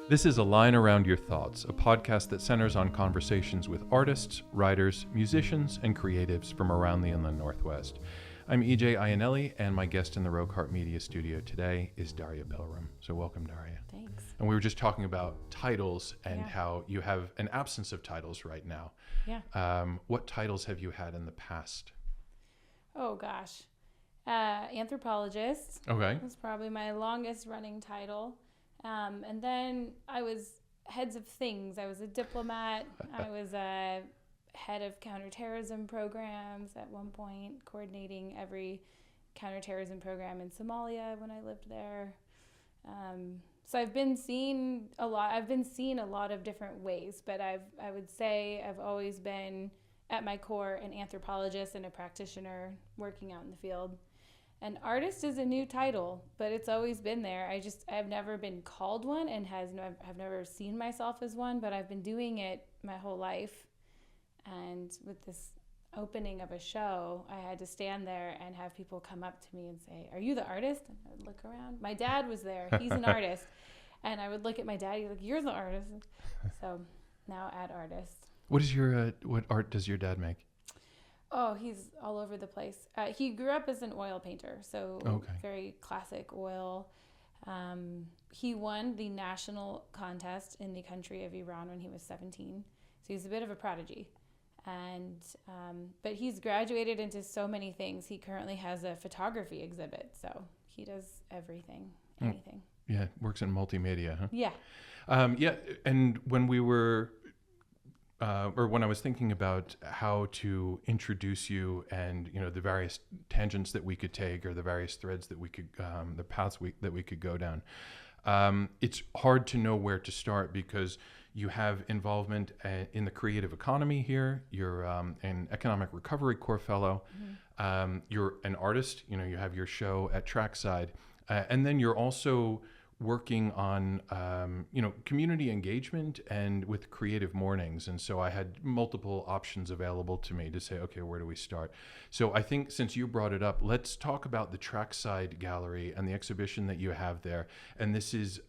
This is A Line Around Your Thoughts, a podcast that centers on conversations with artists, writers, musicians, and creatives from around the Inland Northwest. I'm EJ Iannelli, and my guest in the Roquehart Media Studio today is Darya Pilram. So welcome, Darya. Thanks. And we were just talking about titles and how you have an absence of titles right now. Yeah. What titles have you had in the past? Oh, gosh. Anthropologist. Okay. Was probably my longest running title. And then I was heads of things. I was a diplomat. I was a head of counterterrorism programs at one point, coordinating every counterterrorism program in Somalia when I lived there. So I've been seen a lot. I've been seen a lot of different ways, but I would say I've always been at my core an anthropologist and a practitioner working out in the field. An artist is a new title, but it's always been there. I've never been called one and have never seen myself as one, but I've been doing it my whole life. And with this opening of a show, I had to stand there and have people come up to me and say, "Are you the artist?" And I would look around. My dad was there. He's an artist. And I would look at my dad. He's like, "You're the artist." So now at artist. What art does your dad make? Oh, he's all over the place. He grew up as an oil painter, so very classic oil. He won the national contest in the country of Iran when he was 17. So he's a bit of a prodigy. And but he's graduated into so many things. He currently has a photography exhibit, so he does everything, anything. Yeah, works in multimedia, huh? Yeah. And when we were, when I was thinking about how to introduce you and, the various tangents that we could take or the various threads that we could, the paths that we could go down, it's hard to know where to start because you have involvement in the creative economy here. You're an Economic Recovery Corps fellow. Mm-hmm. You're an artist. You have your show at Trackside. And then you're also working on, community engagement and with creative mornings. And so I had multiple options available to me to say, okay, where do we start? So I think since you brought it up, let's talk about the Trackside Gallery and the exhibition that you have there. And this is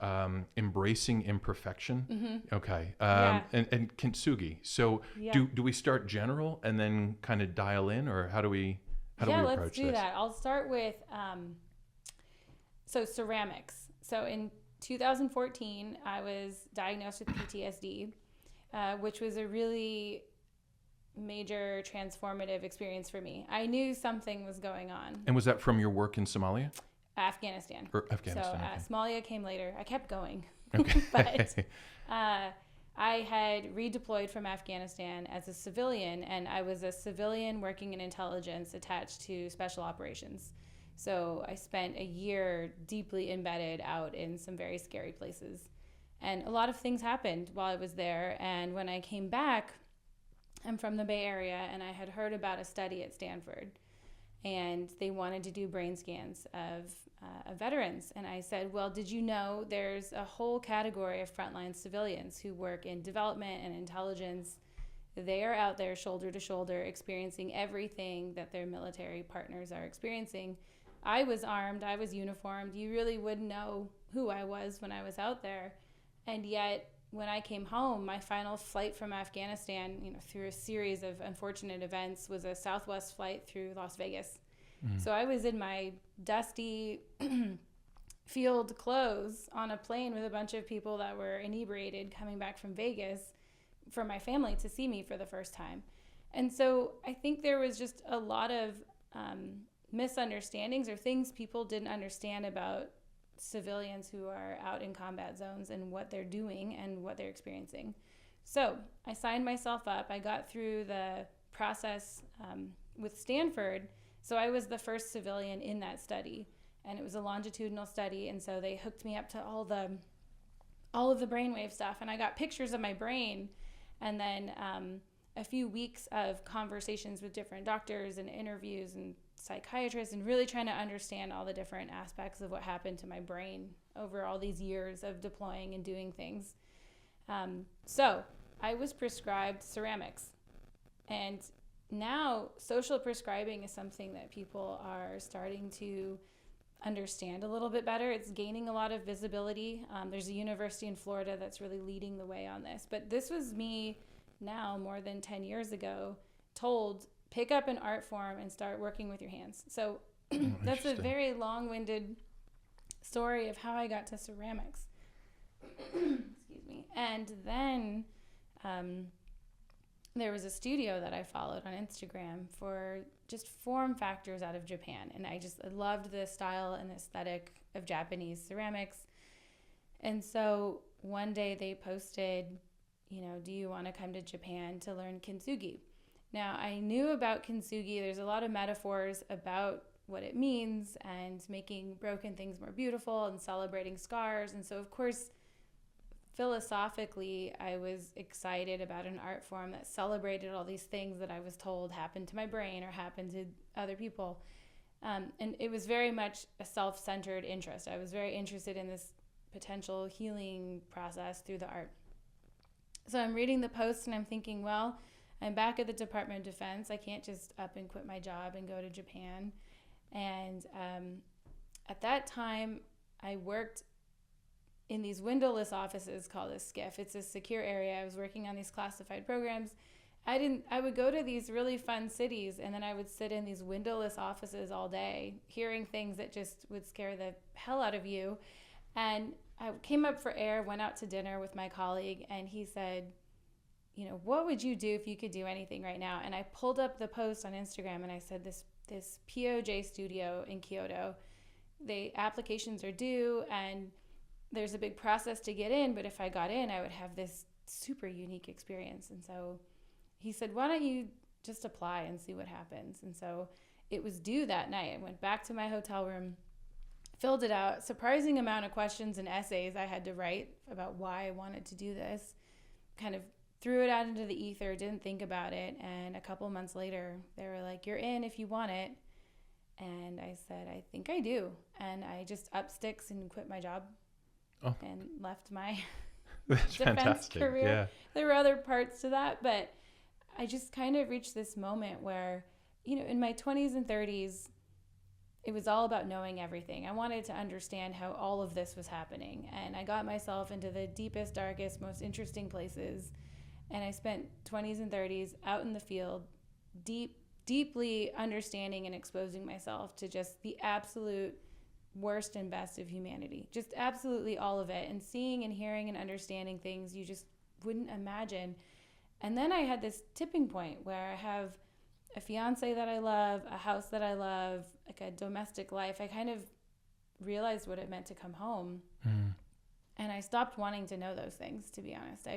Embracing Imperfection. Mm-hmm. Okay. And Kintsugi. So do we start general and then kind of dial in, or how do we approach this? Yeah, let's do that. I'll start with ceramics. So in 2014, I was diagnosed with PTSD, which was a really major transformative experience for me. I knew something was going on. And was that from your work in Somalia? Afghanistan. Afghanistan. So Somalia came later. I kept going. Okay. But I had redeployed from Afghanistan as a civilian, and I was a civilian working in intelligence attached to special operations. So I spent a year deeply embedded out in some very scary places. And a lot of things happened while I was there. And when I came back, I'm from the Bay Area, and I had heard about a study at Stanford. And they wanted to do brain scans of veterans. And I said, well, did you know there's a whole category of frontline civilians who work in development and intelligence? They are out there shoulder to shoulder experiencing everything that their military partners are experiencing. I was armed, I was uniformed. You really wouldn't know who I was when I was out there. And yet, when I came home, my final flight from Afghanistan, through a series of unfortunate events, was a Southwest flight through Las Vegas. Mm. So I was in my dusty field clothes on a plane with a bunch of people that were inebriated coming back from Vegas for my family to see me for the first time. And so I think there was just a lot of misunderstandings or things people didn't understand about civilians who are out in combat zones and what they're doing and what they're experiencing. So I signed myself up. I got through the process with Stanford. So I was the first civilian in that study, and it was a longitudinal study. And so they hooked me up to all of the brainwave stuff, and I got pictures of my brain, and then a few weeks of conversations with different doctors and interviews and psychiatrists, and really trying to understand all the different aspects of what happened to my brain over all these years of deploying and doing things. So I was prescribed ceramics, and now social prescribing is something that people are starting to understand a little bit better. It's gaining a lot of visibility. There's a university in Florida that's really leading the way on this. But this was me now more than 10 years ago told, pick up an art form and start working with your hands. So that's a very long-winded story of how I got to ceramics. Excuse me. And then there was a studio that I followed on Instagram for just form factors out of Japan. And I loved the style and aesthetic of Japanese ceramics. And so one day they posted, do you want to come to Japan to learn kintsugi? Now, I knew about kintsugi. There's a lot of metaphors about what it means and making broken things more beautiful and celebrating scars. And so, of course, philosophically, I was excited about an art form that celebrated all these things that I was told happened to my brain or happened to other people. And it was very much a self-centered interest. I was very interested in this potential healing process through the art. So I'm reading the post and I'm thinking, well, I'm back at the Department of Defense. I can't just up and quit my job and go to Japan. And at that time, I worked in these windowless offices called a SCIF. It's a secure area. I was working on these classified programs. I would go to these really fun cities, and then I would sit in these windowless offices all day, hearing things that just would scare the hell out of you. And I came up for air, went out to dinner with my colleague, and he said, what would you do if you could do anything right now? And I pulled up the post on Instagram, and I said, this POJ studio in Kyoto, the applications are due, and there's a big process to get in, but if I got in, I would have this super unique experience. And so he said, why don't you just apply and see what happens? And so it was due that night. I went back to my hotel room, filled it out, surprising amount of questions and essays I had to write about why I wanted to do this, kind of threw it out into the ether, didn't think about it. And a couple months later, they were like, you're in if you want it. And I said, I think I do. And I just upped sticks and quit my job. And left my That's defense fantastic. career. Yeah. There were other parts to that, but I just kind of reached this moment where, in my 20s and 30s, it was all about knowing everything. I wanted to understand how all of this was happening, and I got myself into the deepest, darkest, most interesting places, and I spent 20s and 30s out in the field, deeply understanding and exposing myself to just the absolute worst and best of humanity, just absolutely all of it, and seeing and hearing and understanding things you just wouldn't imagine. And then I had this tipping point where I have a fiance that I love, a house that I love, like a domestic life. I kind of realized what it meant to come home. And I stopped wanting to know those things, to be honest.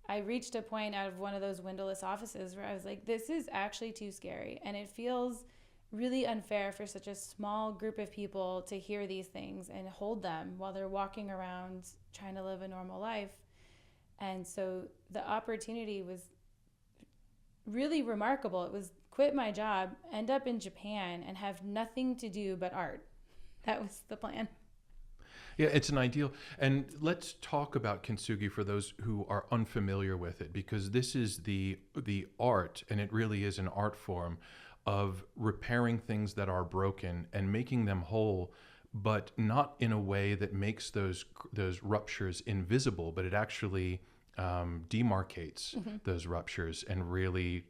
I reached a point out of one of those windowless offices where I was like, this is actually too scary, and it feels really unfair for such a small group of people to hear these things and hold them while they're walking around trying to live a normal life. And so the opportunity was really remarkable. It was quit my job, end up in Japan, and have nothing to do but art. That was the plan. Yeah, it's an ideal. And let's talk about kintsugi for those who are unfamiliar with it, because this is the art, and it really is an art form of repairing things that are broken and making them whole, but not in a way that makes those ruptures invisible, but it actually demarcates those ruptures and really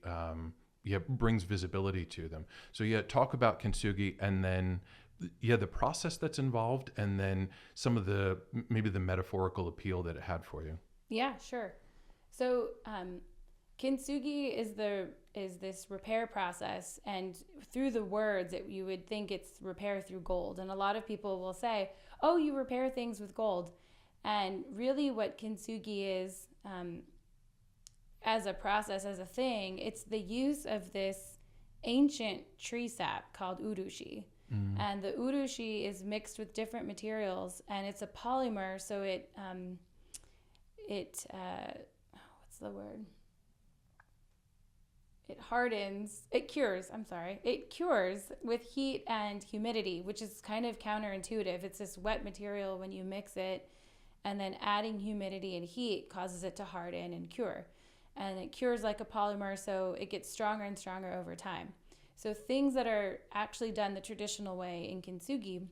brings visibility to them. So talk about kintsugi, and then the process that's involved, and then some of maybe the metaphorical appeal that it had for you. Yeah, sure. So kintsugi is this repair process, and through the words, you would think it's repair through gold. And a lot of people will say, oh, you repair things with gold. And really what kintsugi is, as a process, as a thing, it's the use of this ancient tree sap called urushi. And the urushi is mixed with different materials, and it's a polymer, so what's the word? It cures with heat and humidity, which is kind of counterintuitive. It's this wet material when you mix it, and then adding humidity and heat causes it to harden and cure. And it cures like a polymer, so it gets stronger and stronger over time. So things that are actually done the traditional way in kintsugi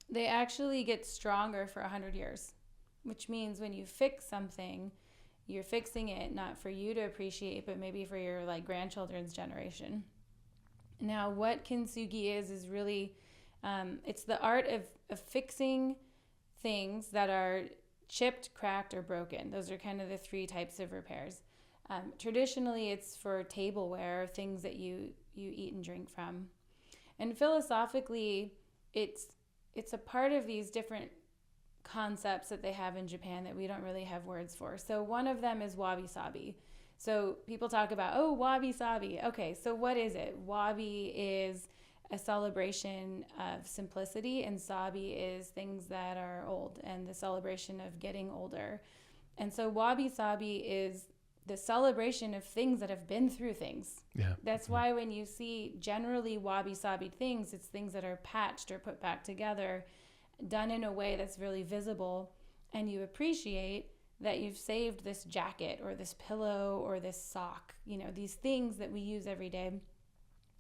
They actually get stronger for 100 years, which means when you fix something, you're fixing it not for you to appreciate, but maybe for your like grandchildren's generation. Now, what kintsugi is really, it's the art of fixing things that are chipped, cracked, or broken. Those are kind of the three types of repairs. Traditionally, it's for tableware, things that you eat and drink from. And philosophically, it's a part of these different concepts that they have in Japan that we don't really have words for. So one of them is wabi-sabi. So people talk about, oh, wabi-sabi. Okay, so what is it? Wabi is a celebration of simplicity, and sabi is things that are old and the celebration of getting older. And so wabi-sabi is the celebration of things that have been through things. Yeah. That's why when you see generally wabi-sabi things, it's things that are patched or put back together, done in a way that's really visible, and you appreciate that you've saved this jacket or this pillow or this sock, these things that we use every day.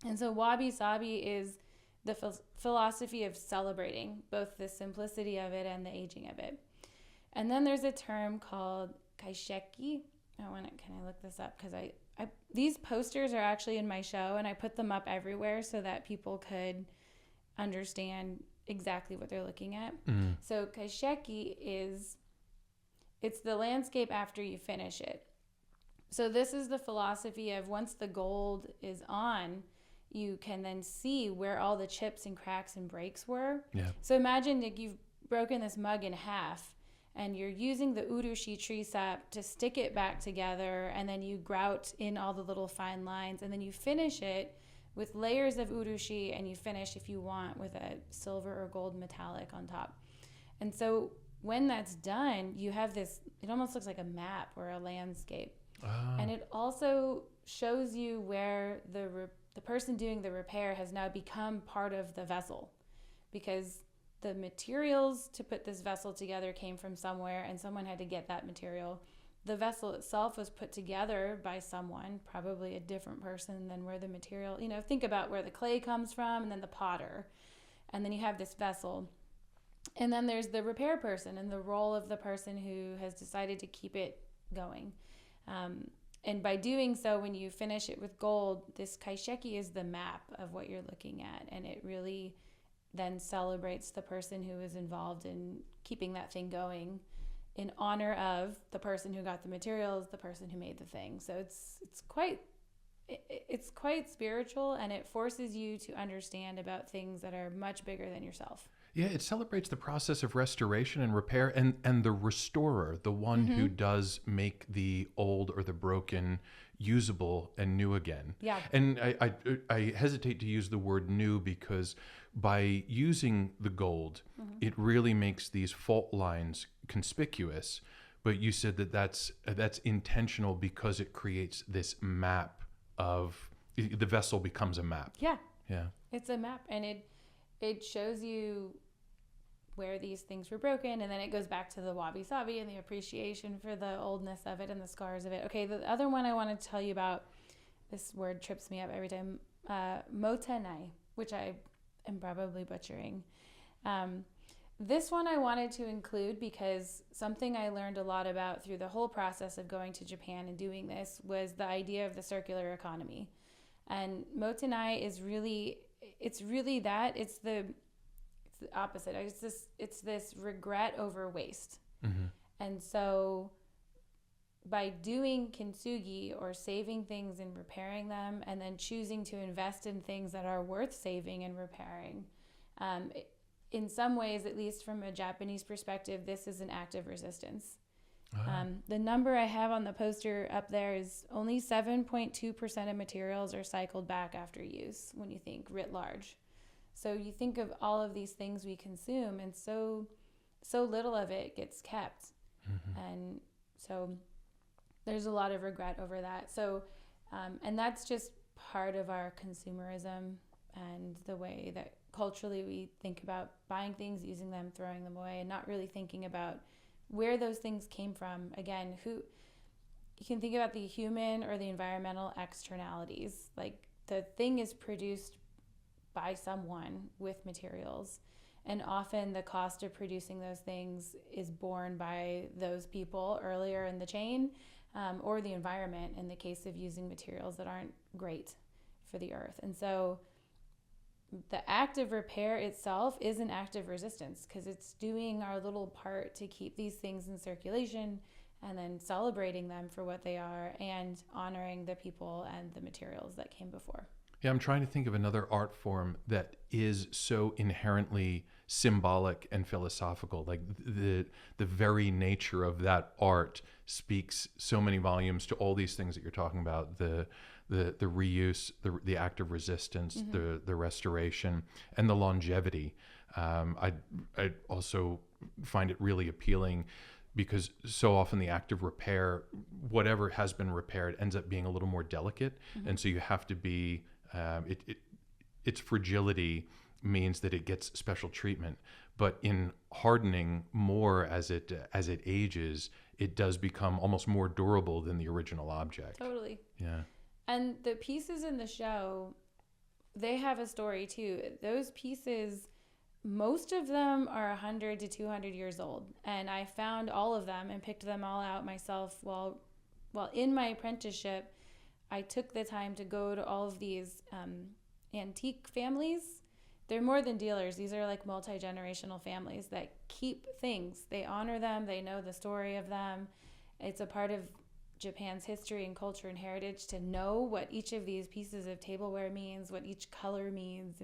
And so wabi-sabi is the philosophy of celebrating both the simplicity of it and the aging of it. And then there's a term called kaisheki. Can I look this up? Because I these posters are actually in my show, and I put them up everywhere so that people could understand exactly what they're looking at. So kaisheki it's the landscape after you finish it. So this is the philosophy of once the gold is on, you can then see where all the chips and cracks and breaks were. Yeah. So imagine like you've broken this mug in half, and you're using the urushi tree sap to stick it back together, and then you grout in all the little fine lines, and then you finish it with layers of urushi, and you finish, if you want, with a silver or gold metallic on top. And so when that's done, you have this, it almost looks like a map or a landscape. Oh. And it also shows you where the person doing the repair has now become part of the vessel, because the materials to put this vessel together came from somewhere, and someone had to get that material. The vessel itself was put together by someone, probably a different person than where the material, think about where the clay comes from, and then the potter, and then you have this vessel. And then there's the repair person and the role of the person who has decided to keep it going. And by doing so, when you finish it with gold, this kaisheki is the map of what you're looking at, and it really then celebrates the person who is involved in keeping that thing going in honor of the person who got the materials, the person who made the thing. So it's quite spiritual, and it forces you to understand about things that are much bigger than yourself. Yeah, it celebrates the process of restoration and repair, and the restorer, the one who does make the old or the broken usable and new again. Yeah. And I hesitate to use the word new, because by using the gold, it really makes these fault lines conspicuous. But you said that that's intentional, because it creates this map of the vessel becomes a map. Yeah. Yeah. It's a map, and it shows you where these things were broken, and then it goes back to the wabi-sabi and the appreciation for the oldness of it and the scars of it. Okay, the other one I want to tell you about, this word trips me up every time, motenai, which I am probably butchering. This one I wanted to include because something I learned a lot about through the whole process of going to Japan and doing this was the idea of the circular economy. And motenai is really, it's the opposite. It's this regret over waste. And so by doing kintsugi, or saving things and repairing them, and then choosing to invest in things that are worth saving and repairing, in some ways, at least from a Japanese perspective, this is an act of resistance. The number I have on the poster up there is only 7.2% of materials are cycled back after use, when you think writ large. So you think of all of these things we consume, and so little of it gets kept. And so there's a lot of regret over that. So, and that's just part of our consumerism and the way that culturally we think about buying things, using them, throwing them away, and not really thinking about where those things came from. Again, you can think about the human or the environmental externalities. Like, the thing is produced by someone with materials, And often the cost of producing those things is borne by those people earlier in the chain, or the environment in the case of using materials that aren't great for the earth. And so the act of repair itself is an act of resistance, because it's doing our little part to keep these things in circulation, and then celebrating them for what they are and honoring the people and the materials that came before. Yeah, I'm trying to think of another art form that is so inherently symbolic and philosophical. Like the very nature of that art speaks so many volumes to all these things that you're talking about, the reuse, the act of resistance, the restoration, and the longevity. I also find it really appealing, because so often the act of repair, whatever has been repaired, ends up being a little more delicate. And so you have to be, its fragility means that it gets special treatment. But in hardening more as it ages, it does become almost more durable than the original object. Totally. Yeah. And the pieces in the show, they have a story too. Those pieces, most of them are 100 to 200 years old. And I found all of them and picked them all out myself while in my apprenticeship. I took the time to go to all of these antique families. They're more than dealers. These are like multi-generational families that keep things. They honor them. They know the story of them. It's a part of Japan's history and culture and heritage to know what each of these pieces of tableware means, what each color means.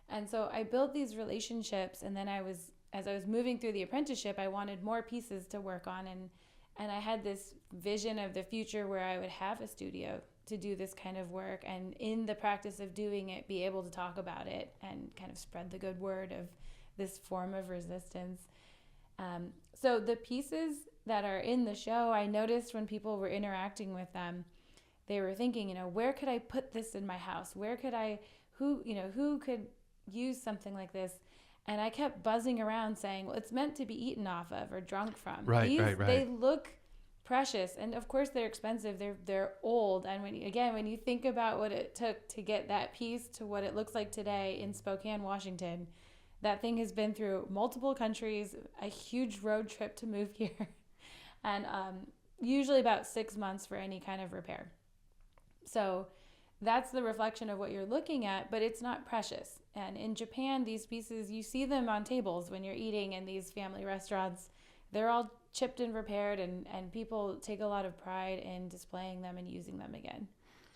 And so I built these relationships, and then as I was moving through the apprenticeship, I wanted more pieces to work on, and I had this vision of the future where I would have a studio to do this kind of work, and in the practice of doing it, be able to talk about it and kind of spread the good word of this form of resistance. So the pieces that are in the show, I noticed when people were interacting with them, they were thinking, where could I put this in my house? Who could use something like this? And I kept buzzing around saying, well, it's meant to be eaten off of or drunk from. Right. They look precious, and of course they're expensive. They're old, and when you think about what it took to get that piece to what it looks like today in Spokane, Washington, that thing has been through multiple countries, a huge road trip to move here, and usually about 6 months for any kind of repair. So that's the reflection of what you're looking at, but it's not precious. And in Japan, these pieces, you see them on tables when you're eating in these family restaurants. They're all chipped and repaired, and people take a lot of pride in displaying them and using them again.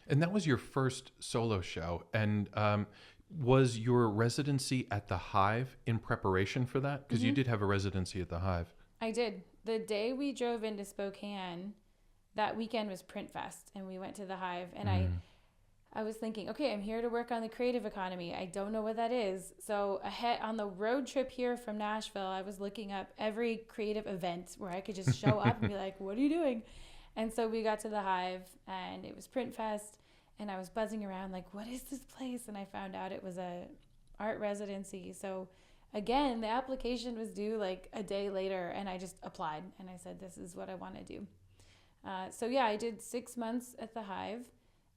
And that was your first solo show. And was your residency at the Hive in preparation for that? Because you did have a residency at the Hive. I did. The day we drove into Spokane, that weekend was Print Fest, and we went to the Hive. And I was thinking, okay, I'm here to work on the creative economy. I don't know what that is. So ahead on the road trip here from Nashville, I was looking up every creative event where I could just show up and be like, what are you doing? And so we got to the Hive, and it was Print Fest, and I was buzzing around like, what is this place? And I found out it was a art residency. So again, the application was due like a day later, and I just applied, and I said, this is what I want to do. I did 6 months at the Hive.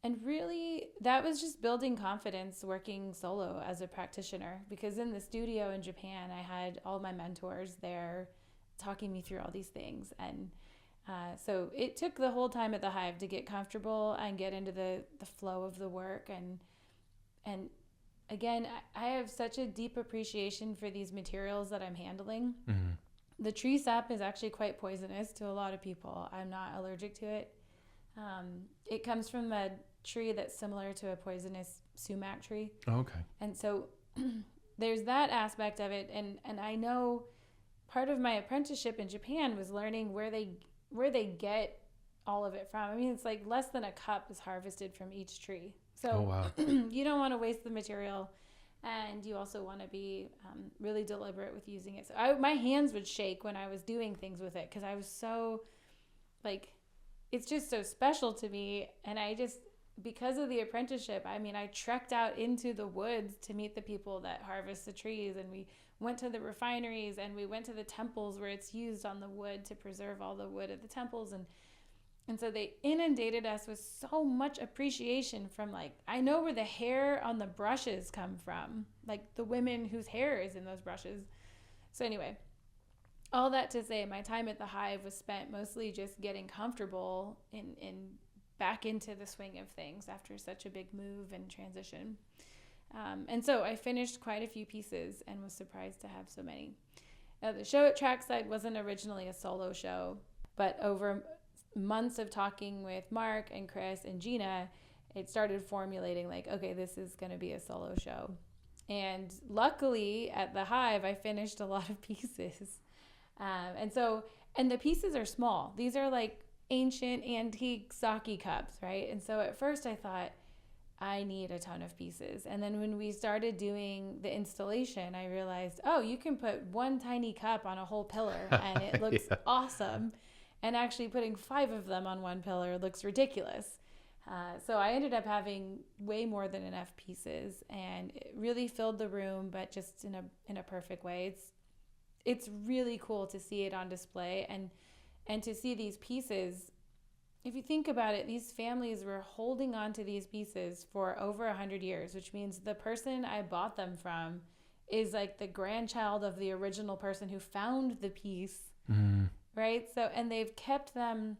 And really, that was just building confidence working solo as a practitioner, because in the studio in Japan, I had all my mentors there talking me through all these things. And so it took the whole time at the Hive to get comfortable and get into the flow of the work. And again, I have such a deep appreciation for these materials that I'm handling. Mm-hmm. The tree sap is actually quite poisonous to a lot of people. I'm not allergic to it. It comes from a tree that's similar to a poisonous sumac tree. Oh, okay. And so there's that aspect of it. And I know part of my apprenticeship in Japan was learning where they get all of it from. I mean, it's like less than a cup is harvested from each tree. So oh, wow. You don't want to waste the material, and you also want to be really deliberate with using it. So my hands would shake when I was doing things with it, because I was so it's just so special to me. And because of the apprenticeship, I trekked out into the woods to meet the people that harvest the trees, and we went to the refineries, and we went to the temples where it's used on the wood to preserve all the wood at the temples. And so they inundated us with so much appreciation from like, I know where the hair on the brushes come from, like the women whose hair is in those brushes. So anyway, all that to say, my time at the Hive was spent mostly just getting comfortable in back into the swing of things after such a big move and transition. And so I finished quite a few pieces and was surprised to have so many. Now, the show at Trackside wasn't originally a solo show, but over months of talking with Mark and Chris and Gina, it started formulating like, okay, this is going to be a solo show. And luckily at the Hive, I finished a lot of pieces. And the pieces are small. These are like ancient antique sake cups, right? And so at first I thought, I need a ton of pieces. And then when we started doing the installation, I realized, oh, you can put one tiny cup on a whole pillar and it looks awesome. And actually putting 5 of them on one pillar looks ridiculous. So I ended up having way more than enough pieces, and it really filled the room, but just in a perfect way. It's really cool to see it on display and to see these pieces. If you think about it, these families were holding on to these pieces for over 100 years, which means the person I bought them from is like the grandchild of the original person who found the piece, right? So, and they've kept them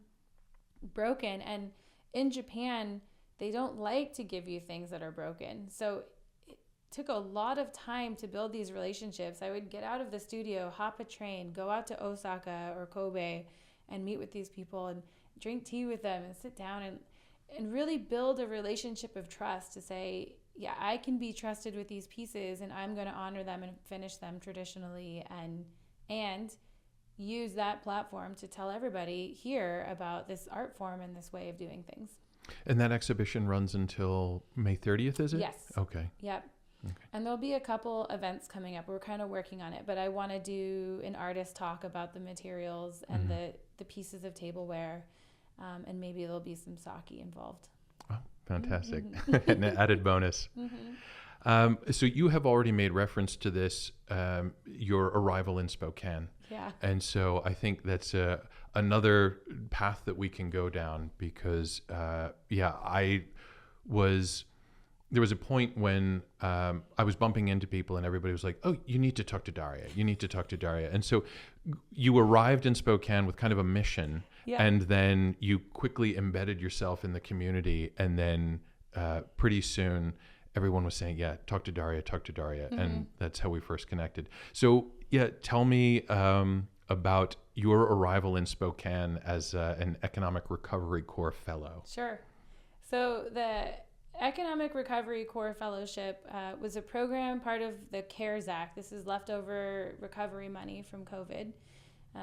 broken. And in Japan, they don't like to give you things that are broken. So it took a lot of time to build these relationships. I would get out of the studio, hop a train, go out to Osaka or Kobe and meet with these people and drink tea with them and sit down and really build a relationship of trust to say, yeah, I can be trusted with these pieces and I'm going to honor them and finish them traditionally and use that platform to tell everybody here about this art form and this way of doing things. And that exhibition runs until May 30th, is it? Yes. Okay. Yep. Okay. And there'll be a couple events coming up. We're kind of working on it, but I want to do an artist talk about the materials and the pieces of tableware. And maybe there'll be some sake involved. Oh, fantastic. An added bonus. So you have already made reference to this, your arrival in Spokane. Yeah. And so I think that's another path that we can go down because, there was a point when I was bumping into people and everybody was like, oh, you need to talk to Darya. You need to talk to Darya. And so you arrived in Spokane with kind of a mission. Yeah. And then you quickly embedded yourself in the community. And then pretty soon everyone was saying, yeah, talk to Darya. And that's how we first connected. So yeah, tell me about your arrival in Spokane as an Economic Recovery Corps fellow. Sure. So the Economic Recovery Corps Fellowship was a program part of the CARES Act. This is leftover recovery money from COVID.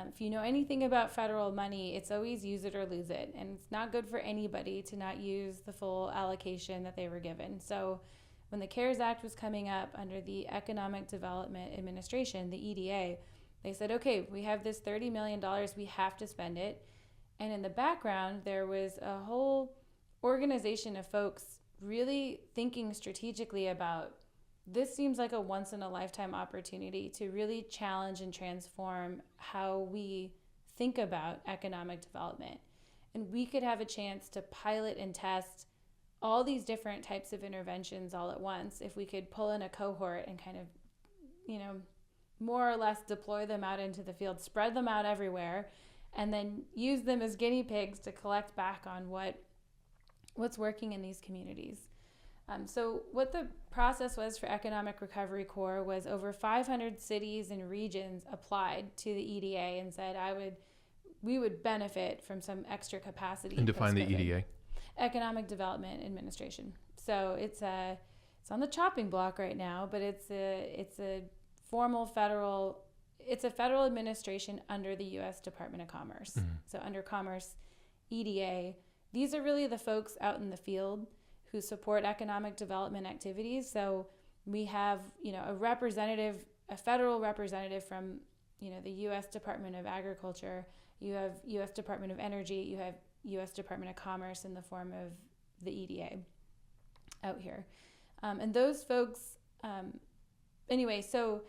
If you know anything about federal money, it's always use it or lose it. And it's not good for anybody to not use the full allocation that they were given. So when the CARES Act was coming up under the Economic Development Administration, the EDA, they said, okay, we have this $30 million, we have to spend it. And in the background, there was a whole organization of folks really thinking strategically about this. Seems like a once in a lifetime opportunity to really challenge and transform how we think about economic development. And we could have a chance to pilot and test all these different types of interventions all at once if we could pull in a cohort and kind of, more or less deploy them out into the field, spread them out everywhere, and then use them as guinea pigs to collect back on what's working in these communities. So what the process was for Economic Recovery Corps was over 500 cities and regions applied to the EDA and said we would benefit from some extra capacity. And define the EDA. Economic Development Administration. So it's on the chopping block right now, but it's a formal federal administration under the U.S. Department of Commerce. So under Commerce, EDA. These are really the folks out in the field who support economic development activities. So we have, a federal representative from, the U.S. Department of Agriculture. You have U.S. Department of Energy. You have U.S. Department of Commerce in the form of the EDA out here. And those folks, so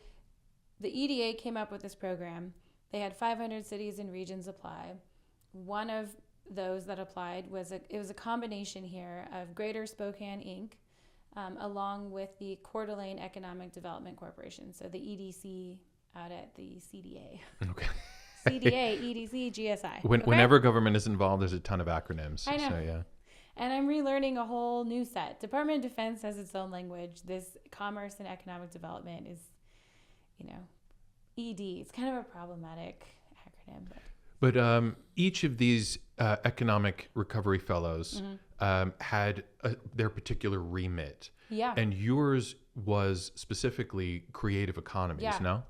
the EDA came up with this program. They had 500 cities and regions apply. One of those that applied it was a combination here of Greater Spokane Inc., along with the Coeur d'Alene Economic Development Corporation, so the EDC out at the CDA. Okay. CDA, EDC, GSI. Whenever government is involved, there's a ton of acronyms. I know. So, yeah. And I'm relearning a whole new set. Department of Defense has its own language. This Commerce and Economic Development is, ED. It's kind of a problematic acronym. But each of these economic recovery fellows had their particular remit. Yeah. And yours was specifically creative economies, no?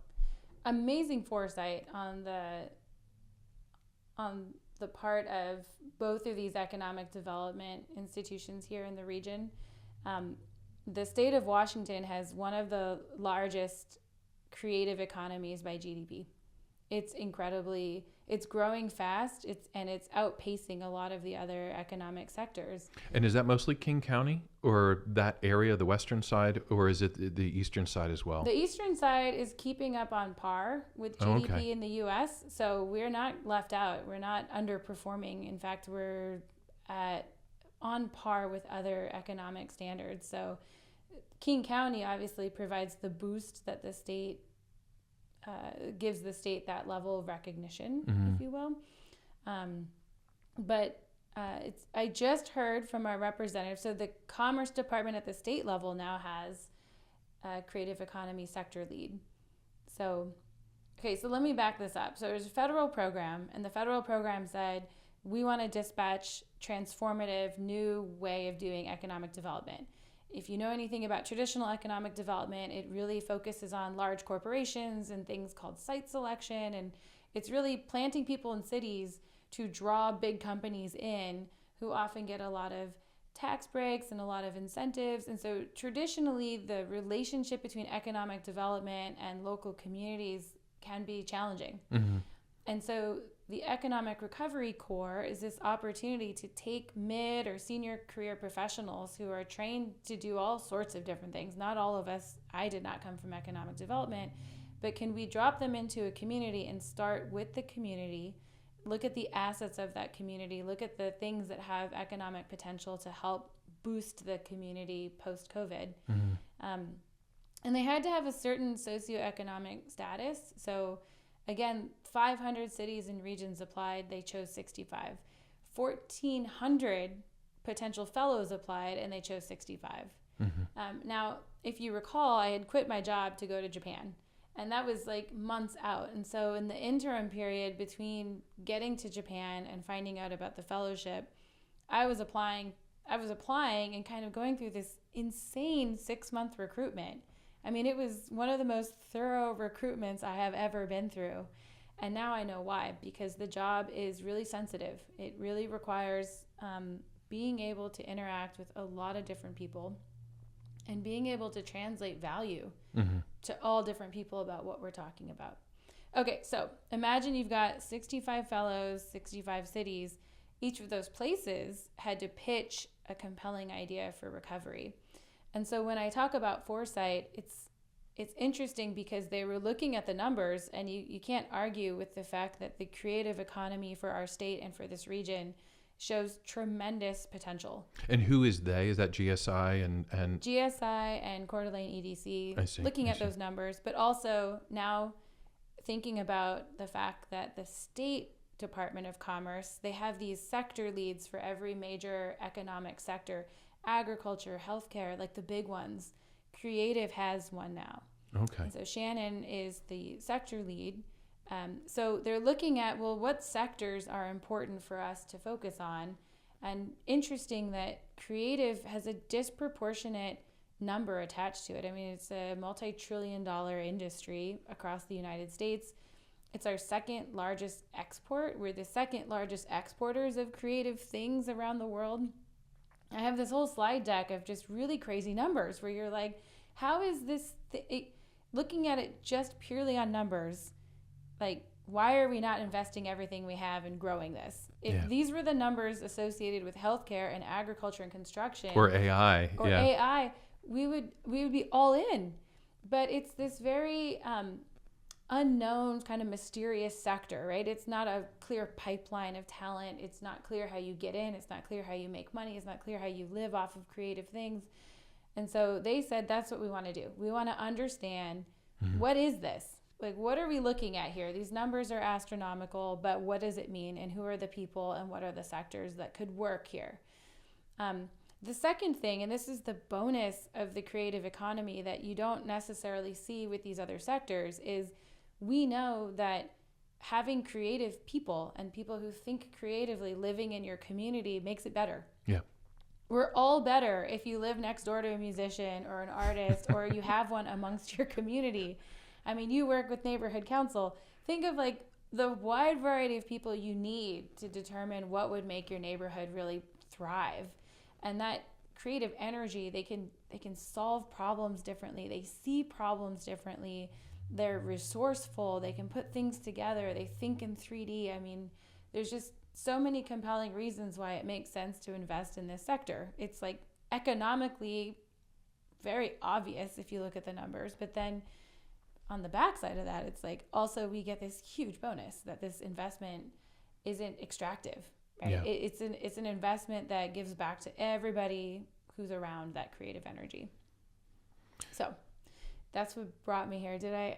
Amazing foresight on the part of both of these economic development institutions here in the region. The state of Washington has one of the largest creative economies by GDP. It's growing fast, it's outpacing a lot of the other economic sectors. And is that mostly King County or that area, the western side, or is it the eastern side as well? The eastern side is keeping up on par with GDP in the U.S., so we're not left out. We're not underperforming. In fact, we're on par with other economic standards. So King County obviously provides the boost that the state gives the state that level of recognition, if you will. But I just heard from our representative. So the Commerce Department at the state level now has a creative economy sector lead. So let me back this up. So there's a federal program, and the federal program said, we want to dispatch transformative new way of doing economic development. If you know anything about traditional economic development, it really focuses on large corporations and things called site selection. And it's really planting people in cities to draw big companies in who often get a lot of tax breaks and a lot of incentives. And so traditionally, the relationship between economic development and local communities can be challenging. And so the Economic Recovery Corps is this opportunity to take mid or senior career professionals who are trained to do all sorts of different things. Not all of us, I did not come from economic development, but can we drop them into a community and start with the community, look at the assets of that community, look at the things that have economic potential to help boost the community post-COVID. And they had to have a certain socioeconomic status. So again, 500 cities and regions applied. They chose 65. 1,400 potential fellows applied, and they chose 65. Now, if you recall, I had quit my job to go to Japan, and that was like months out. And so in the interim period between getting to Japan and finding out about the fellowship, I was applying and kind of going through this insane 6-month recruitment. I mean, it was one of the most thorough recruitments I have ever been through. And now I know why, because the job is really sensitive. It really requires being able to interact with a lot of different people and being able to translate value to all different people about what we're talking about. Okay, so imagine you've got 65 fellows, 65 cities. Each of those places had to pitch a compelling idea for recovery. And so when I talk about foresight, it's interesting because they were looking at the numbers, and you can't argue with the fact that the creative economy for our state and for this region shows tremendous potential. And who is they? Is that GSI and GSI and Coeur d'Alene EDC? I see. Looking at those numbers, but also now thinking about the fact that the State Department of Commerce, they have these sector leads for every major economic sector. Agriculture, healthcare, like the big ones. Creative has one now. Okay. And so Shannon is the sector lead. So they're looking at, well, what sectors are important for us to focus on? And interesting that creative has a disproportionate number attached to it. I mean, it's a multi-trillion-dollar industry across the United States. It's our second largest export. We're the second largest exporters of creative things around the world. I have this whole slide deck of just really crazy numbers where you're like, how is this, looking at it just purely on numbers, like, why are we not investing everything we have in growing this? If these were the numbers associated with healthcare and agriculture and construction. Or AI. AI, we would be all in. But it's this very unknown, kind of mysterious sector, right? It's not a clear pipeline of talent. It's not clear how you get in. It's not clear how you make money. It's not clear how you live off of creative things. And so they said, that's what we want to do. We want to understand, what is this? Like, what are we looking at here? These numbers are astronomical, but what does it mean? And who are the people and what are the sectors that could work here? The second thing, and this is the bonus of the creative economy that you don't necessarily see with these other sectors, is we know that having creative people and people who think creatively living in your community makes it better. Yeah. We're all better if you live next door to a musician or an artist or you have one amongst your community. I mean, you work with neighborhood council. Think of like the wide variety of people you need to determine what would make your neighborhood really thrive. And that creative energy, they can solve problems differently. They see problems differently. They're resourceful. They can put things together. They think in 3D. I mean, there's just so many compelling reasons why it makes sense to invest in this sector. It's like economically very obvious if you look at the numbers, but then on the backside of that, it's like also we get this huge bonus that this investment isn't extractive. Right? Yeah. It's an investment that gives back to everybody who's around that creative energy. So that's what brought me here. Did I?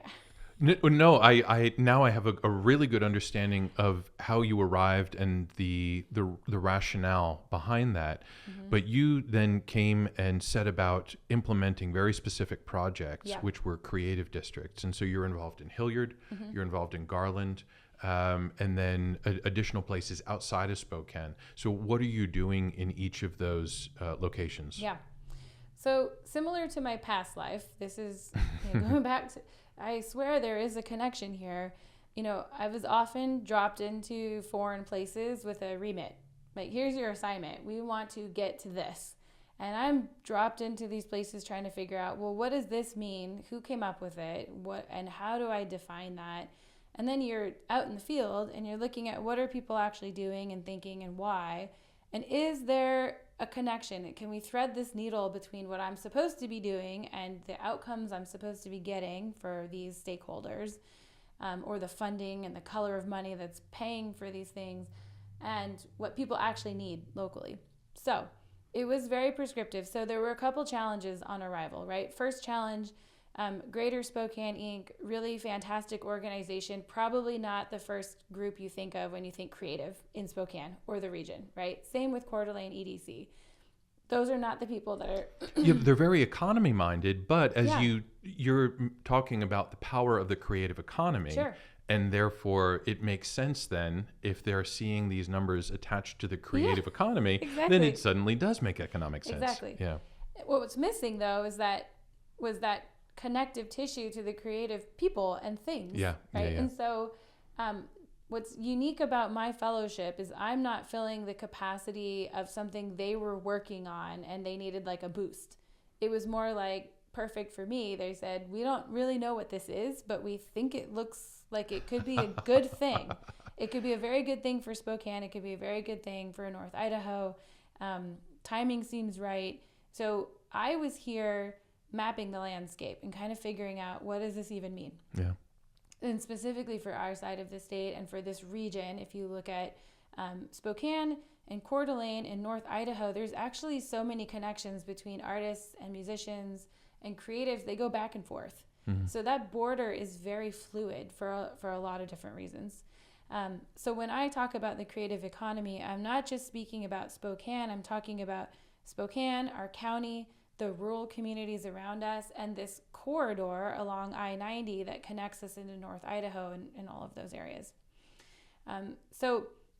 No, I now I have a really good understanding of how you arrived and the rationale behind that. But you then came and set about implementing very specific projects, which were creative districts. And so you're involved in Hillyard, you're involved in Garland, and then additional places outside of Spokane. So what are you doing in each of those locations? Yeah. So similar to my past life, this is going back to, I swear there is a connection here. You know, I was often dropped into foreign places with a remit. Like, here's your assignment. We want to get to this. And I'm dropped into these places trying to figure out, well, what does this mean? Who came up with it? What, and how do I define that? And then you're out in the field and you're looking at what are people actually doing and thinking and why? And is there a connection? Can we thread this needle between what I'm supposed to be doing and the outcomes I'm supposed to be getting for these stakeholders, or the funding and the color of money that's paying for these things, and what people actually need locally? So it was very prescriptive. So there were a couple challenges on arrival, right? First challenge, Greater Spokane Inc., really fantastic organization, probably not the first group you think of when you think creative in Spokane or the region, right? Same with Coeur d'Alene EDC. Those are not the people that are... Yeah, they're very economy minded, but as you're talking about the power of the creative economy, Sure. And therefore it makes sense then if they're seeing these numbers attached to the creative economy, exactly. then it suddenly does make economic sense. Exactly. Yeah. What was missing though was that connective tissue to the creative people and things. Yeah. Right. Yeah. And so what's unique about my fellowship is I'm not filling the capacity of something they were working on and they needed like a boost. It was more like perfect for me. They said, we don't really know what this is, but we think it looks like it could be a good thing. It could be a very good thing for Spokane. It could be a very good thing for North Idaho. Timing seems right. So I was here mapping the landscape and kind of figuring out, what does this even mean? Yeah. And specifically for our side of the state and for this region, if you look at Spokane and Coeur d'Alene and North Idaho, there's actually so many connections between artists and musicians and creatives. They go back and forth. Mm-hmm. So that border is very fluid for a lot of different reasons. So when I talk about the creative economy, I'm not just speaking about Spokane. I'm talking about Spokane, our county, the rural communities around us, and this corridor along I-90 that connects us into North Idaho and all of those areas. And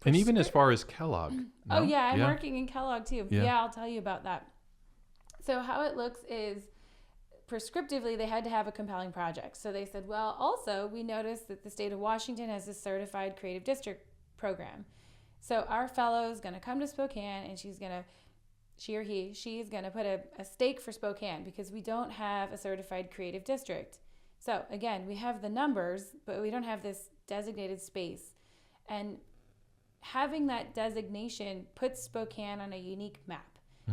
even as far as Kellogg. No? Oh, yeah, I'm working in Kellogg too. Yeah, I'll tell you about that. So how it looks is, prescriptively, they had to have a compelling project. So they said, well, also, we noticed that the state of Washington has a certified creative district program. So our fellow is going to come to Spokane, and she's going to put a stake for Spokane because we don't have a certified creative district. So again, we have the numbers, but we don't have this designated space. And having that designation puts Spokane on a unique map.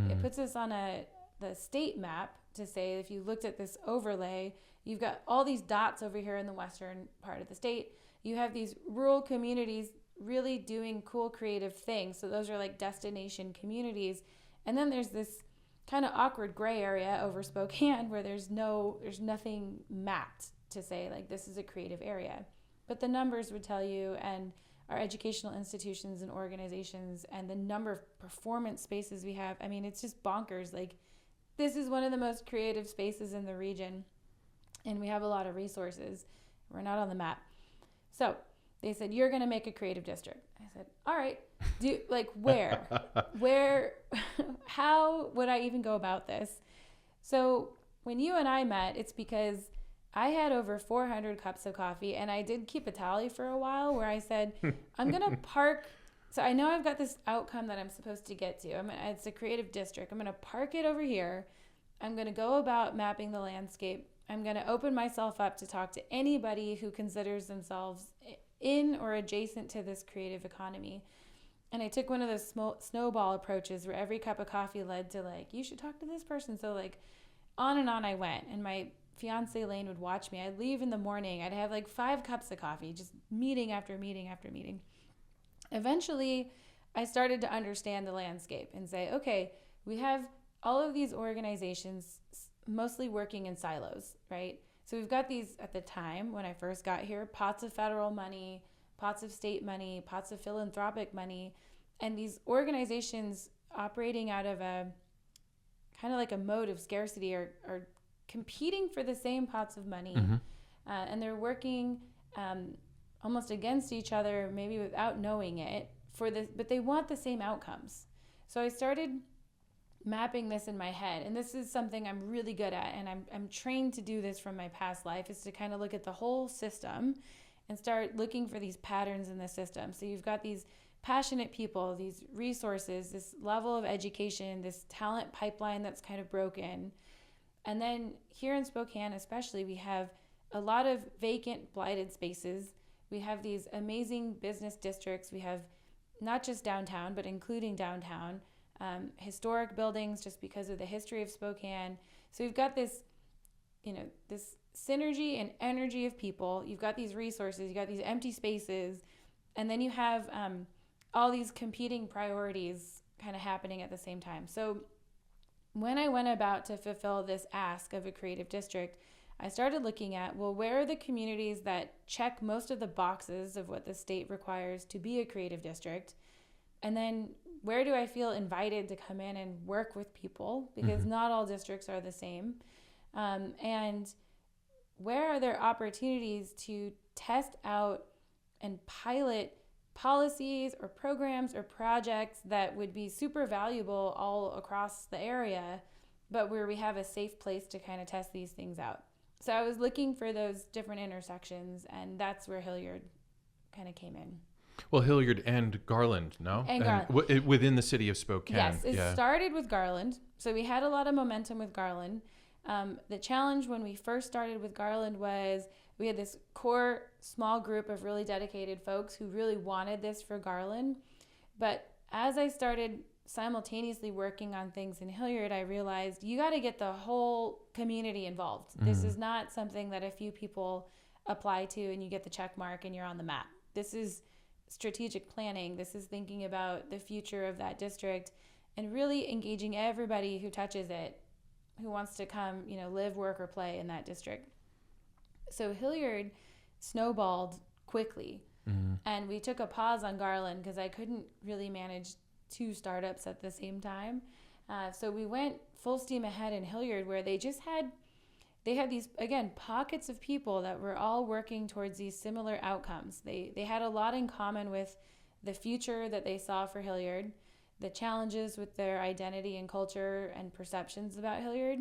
It puts us on the state map to say, if you looked at this overlay, You've got all these dots over here in the western part of the state. You have these rural communities really doing cool creative things. So those are like destination communities. And then there's this kind of awkward gray area over Spokane where there's nothing mapped to say like this is a creative area. But the numbers would tell you, and our educational institutions and organizations and the number of performance spaces we have, I mean, it's just bonkers. Like, this is one of the most creative spaces in the region, and we have a lot of resources. We're not on the map. So they said, you're going to make a creative district. I said, all right. Where, how would I even go about this? So when you and I met, it's because I had over 400 cups of coffee, and I did keep a tally for a while where I said, I'm going to park. So I know I've got this outcome that I'm supposed to get to. It's a creative district. I'm going to park it over here. I'm going to go about mapping the landscape. I'm going to open myself up to talk to anybody who considers themselves in or adjacent to this creative economy. And I took one of those snowball approaches where every cup of coffee led to like, you should talk to this person. So like on and on I went, and my fiance Lane would watch me. I'd leave in the morning. I'd have like 5 cups of coffee, just meeting after meeting after meeting. Eventually, I started to understand the landscape and say, okay, we have all of these organizations mostly working in silos, right? So we've got these, at the time when I first got here, pots of federal money, pots of state money, pots of philanthropic money, and these organizations operating out of a kind of like a mode of scarcity are competing for the same pots of money. Mm-hmm. And they're working almost against each other, maybe without knowing it, but they want the same outcomes. So I started mapping this in my head, and this is something I'm really good at, and I'm trained to do this from my past life, is to kind of look at the whole system and start looking for these patterns in the system. So you've got these passionate people, these resources, this level of education, this talent pipeline that's kind of broken. And then here in Spokane especially, we have a lot of vacant, blighted spaces. We have these amazing business districts. We have not just downtown, but including downtown, historic buildings just because of the history of Spokane. So we've got this, this synergy and energy of people. You've got these resources, you've got these empty spaces, and then you have all these competing priorities kind of happening at the same time. So when I went about to fulfill this ask of a creative district, I started looking at, well, where are the communities that check most of the boxes of what the state requires to be a creative district? And then where do I feel invited to come in and work with people? Because not all districts are the same. And where are there opportunities to test out and pilot policies or programs or projects that would be super valuable all across the area, but where we have a safe place to kind of test these things out? So I was looking for those different intersections, and that's where Hillyard kind of came in. Well, Hillyard and Garland, no? And Garland. Within the city of Spokane. Yes, it started with Garland. So we had a lot of momentum with Garland. The challenge when we first started with Garland was we had this core small group of really dedicated folks who really wanted this for Garland. But as I started simultaneously working on things in Hillyard, I realized you got to get the whole community involved. This is not something that a few people apply to and you get the check mark and you're on the map. This is strategic planning. This is thinking about the future of that district and really engaging everybody who touches it, who wants to come, live, work, or play in that district. So Hillyard snowballed quickly, and we took a pause on Garland because I couldn't really manage 2 startups at the same time. So we went full steam ahead in Hillyard, where they had these, again, pockets of people that were all working towards these similar outcomes. They had a lot in common with the future that they saw for Hillyard, the challenges with their identity and culture and perceptions about Hillyard.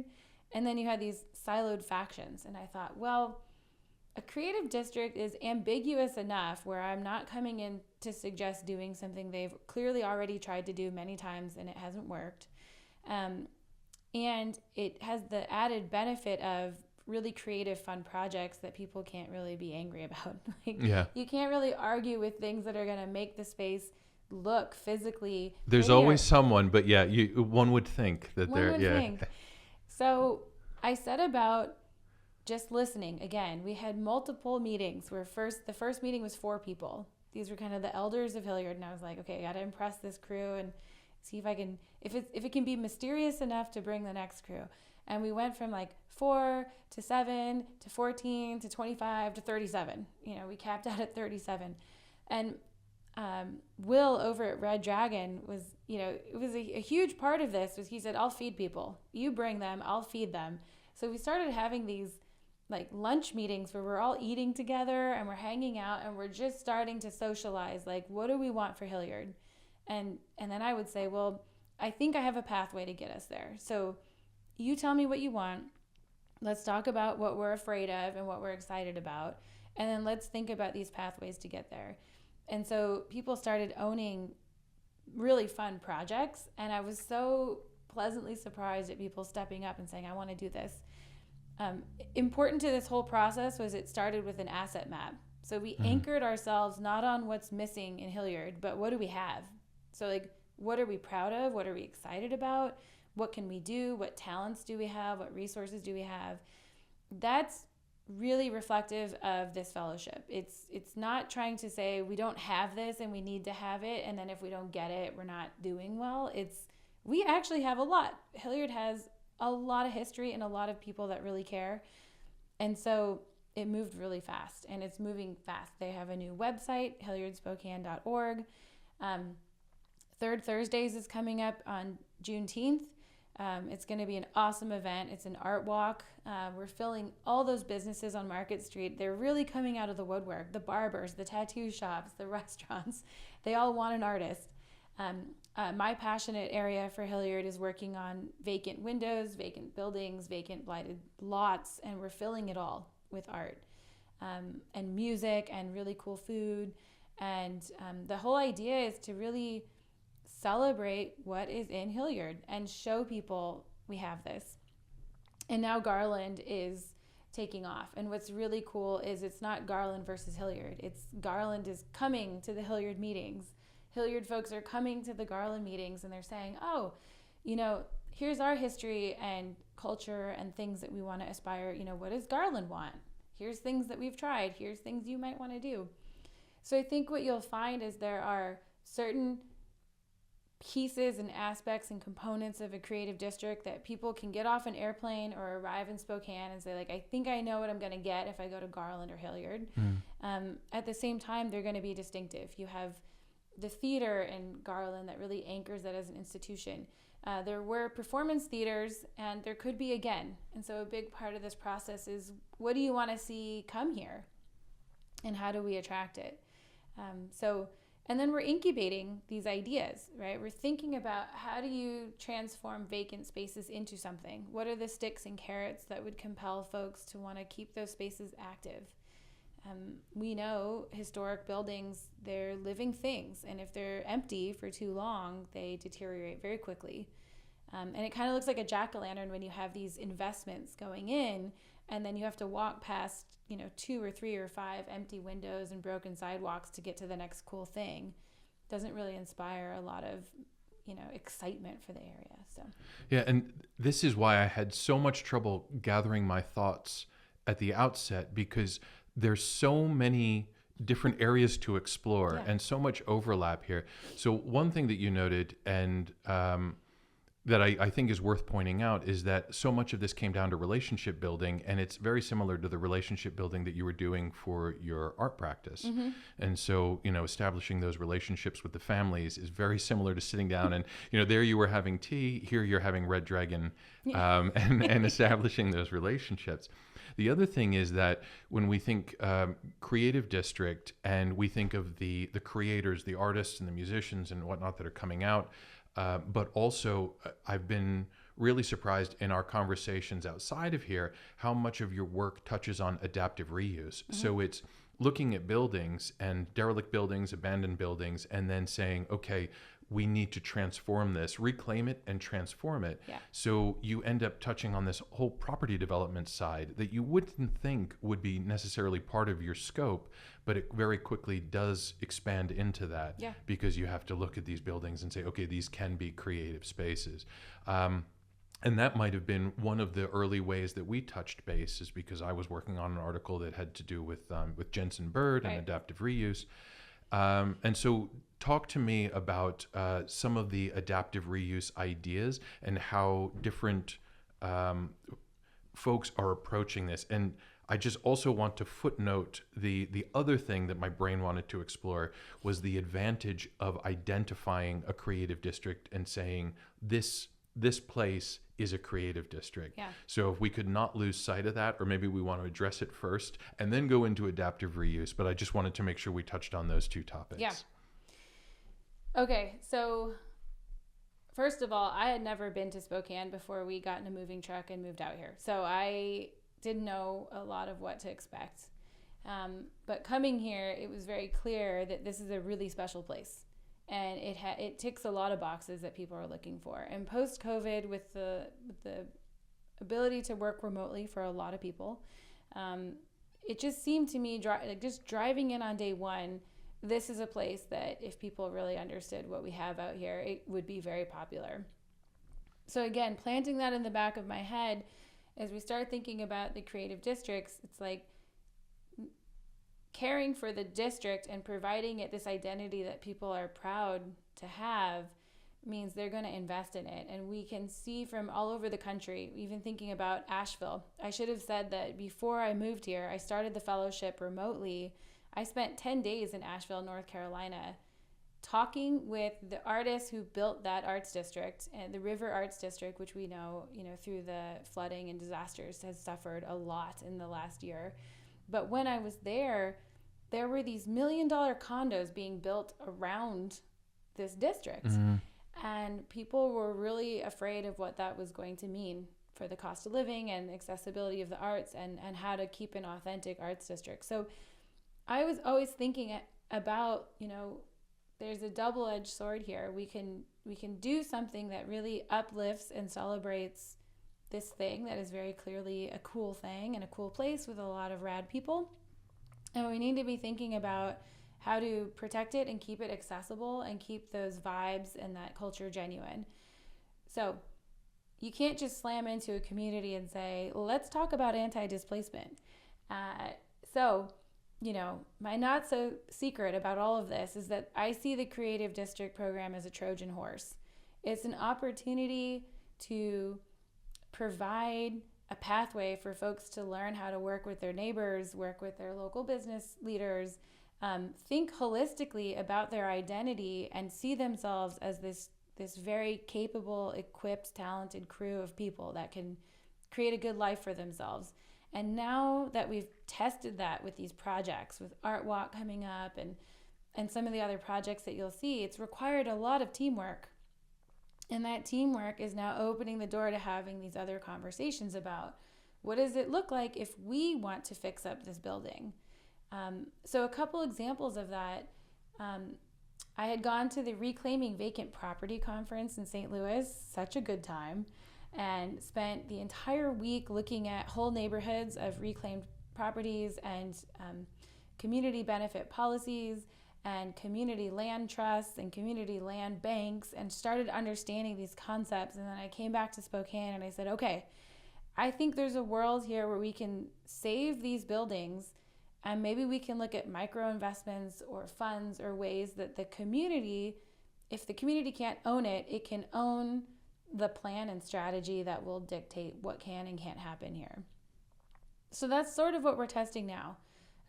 And then you had these siloed factions. And I thought, well, a creative district is ambiguous enough where I'm not coming in to suggest doing something they've clearly already tried to do many times and it hasn't worked. And it has the added benefit of really creative, fun projects that people can't really be angry about. You can't really argue with things that are going to make the space look physically There's prettier. always someone, but one would think that Think. So I set about just listening. Again, we had multiple meetings where the first meeting was 4 people. These were kind of the elders of Hillyard, and I was like, okay, I got to impress this crew and see if I can, if it can be mysterious enough to bring the next crew. And we went from like 4 to 7 to 14 to 25 to 37. We capped out at 37. And Will over at Red Dragon was, it was a huge part of this was he said, I'll feed people. You bring them, I'll feed them. So we started having these like lunch meetings where we're all eating together and we're hanging out and we're just starting to socialize. Like, what do we want for Hillyard? And then I would say, well, I think I have a pathway to get us there. So you tell me what you want. Let's talk about what we're afraid of and what we're excited about. And then let's think about these pathways to get there. And so people started owning really fun projects. And I was so pleasantly surprised at people stepping up and saying, I want to do this. Important to this whole process was it started with an asset map. So we anchored ourselves not on what's missing in Hillyard, but what do we have? So like, what are we proud of? What are we excited about? What can we do? What talents do we have? What resources do we have? That's really reflective of this fellowship. It's not trying to say we don't have this and we need to have it, and then if we don't get it, we're not doing well. We actually have a lot. Hillyard has a lot of history and a lot of people that really care. And so it moved really fast, and it's moving fast. They have a new website, hillyardspokane.org. Third Thursdays is coming up on Juneteenth. It's going to be an awesome event. It's an art walk. We're filling all those businesses on Market Street. They're really coming out of the woodwork. The barbers, the tattoo shops, the restaurants, they all want an artist. My passionate area for Hillyard is working on vacant windows, vacant buildings, vacant blighted lots, and we're filling it all with art and music and really cool food. And the whole idea is to really celebrate what is in Hillyard and show people we have this. And now Garland is taking off. And what's really cool is it's not Garland versus Hillyard. It's Garland is coming to the Hillyard meetings. Hillyard folks are coming to the Garland meetings and they're saying, oh, here's our history and culture and things that we want to aspire. What does Garland want? Here's things that we've tried. Here's things you might want to do. So I think what you'll find is there are certain pieces and aspects and components of a creative district that people can get off an airplane or arrive in Spokane and say, like, I think I know what I'm going to get if I go to Garland or Hillyard. At the same time, they're going to be distinctive. You have the theater in Garland that really anchors that as an institution. There were performance theaters, and there could be again. And so a big part of this process is, what do you want to see come here? And how do we attract it? And then we're incubating these ideas, right? We're thinking about, how do you transform vacant spaces into something? What are the sticks and carrots that would compel folks to want to keep those spaces active? We know historic buildings, they're living things. And if they're empty for too long, they deteriorate very quickly. And it kind of looks like a jack-o'-lantern when you have these investments going in, and then you have to walk past 2 or 3 or 5 empty windows and broken sidewalks to get to the next cool thing. Doesn't really inspire a lot of excitement for the area. So yeah, and this is why I had so much trouble gathering my thoughts at the outset, because there's so many different areas to explore and so much overlap here. So one thing that you noted, and that I think is worth pointing out, is that so much of this came down to relationship building, and it's very similar to the relationship building that you were doing for your art practice. And so, establishing those relationships with the families is very similar to sitting down and, there you were having tea, here you're having Red Dragon, and establishing those relationships. The other thing is that when we think creative district, and we think of the creators, the artists and the musicians and whatnot that are coming out, but also I've been really surprised in our conversations outside of here how much of your work touches on adaptive reuse. So it's looking at buildings and derelict buildings, abandoned buildings, and then saying, okay, we need to transform this, reclaim it and transform it. So you end up touching on this whole property development side that you wouldn't think would be necessarily part of your scope, but it very quickly does expand into that, because you have to look at these buildings and say, okay, these can be creative spaces. And that might have been one of the early ways that we touched base, is because I was working on an article that had to do with Jensen Bird and Right. adaptive reuse. And so talk to me about some of the adaptive reuse ideas and how different folks are approaching this. And I just also want to footnote the other thing that my brain wanted to explore was the advantage of identifying a creative district and saying this place is a creative district. Yeah. So if we could not lose sight of that, or maybe we want to address it first and then go into adaptive reuse. But I just wanted to make sure we touched on those two topics. Yeah. Okay, so first of all, I had never been to Spokane before we got in a moving truck and moved out here. So I didn't know a lot of what to expect. But coming here, it was very clear that this is a really special place. And it ticks a lot of boxes that people are looking for. And post-COVID, with the ability to work remotely for a lot of people, it just seemed to me, just driving in on day one, this is a place that if people really understood what we have out here, it would be very popular. So again, planting that in the back of my head, as we start thinking about the creative districts, it's like caring for the district and providing it this identity that people are proud to have means they're going to invest in it. And we can see from all over the country, even thinking about Asheville. I should have said that before I moved here, I started the fellowship remotely. I spent 10 days in Asheville, North Carolina, talking with the artists who built that arts district, and the River Arts District, which we know, through the flooding and disasters, has suffered a lot in the last year. But when I was there were these $1 million condos being built around this district. Mm-hmm. And people were really afraid of what that was going to mean for the cost of living and accessibility of the arts and how to keep an authentic arts district. So I was always thinking about, there's a double-edged sword here. We can do something that really uplifts and celebrates this thing that is very clearly a cool thing and a cool place with a lot of rad people. And we need to be thinking about how to protect it and keep it accessible and keep those vibes and that culture genuine. So you can't just slam into a community and say, let's talk about anti-displacement. My not so secret about all of this is that I see the Creative District program as a Trojan horse. It's an opportunity to provide a pathway for folks to learn how to work with their neighbors, work with their local business leaders, think holistically about their identity and see themselves as this very capable, equipped, talented crew of people that can create a good life for themselves. And now that we've tested that with these projects, with Art Walk coming up and some of the other projects that you'll see, it's required a lot of teamwork. And that teamwork is now opening the door to having these other conversations about what does it look like if we want to fix up this building. So a couple examples of that, I had gone to the Reclaiming Vacant Property Conference in St. Louis, such a good time, and spent the entire week looking at whole neighborhoods of reclaimed properties and community benefit policies and community land trusts and community land banks, and started understanding these concepts. And then I came back to Spokane and I said, okay, I think there's a world here where we can save these buildings, and maybe we can look at micro investments or funds or ways that the community, if the community can't own it, it can own the plan and strategy that will dictate what can and can't happen here. So that's sort of what we're testing now.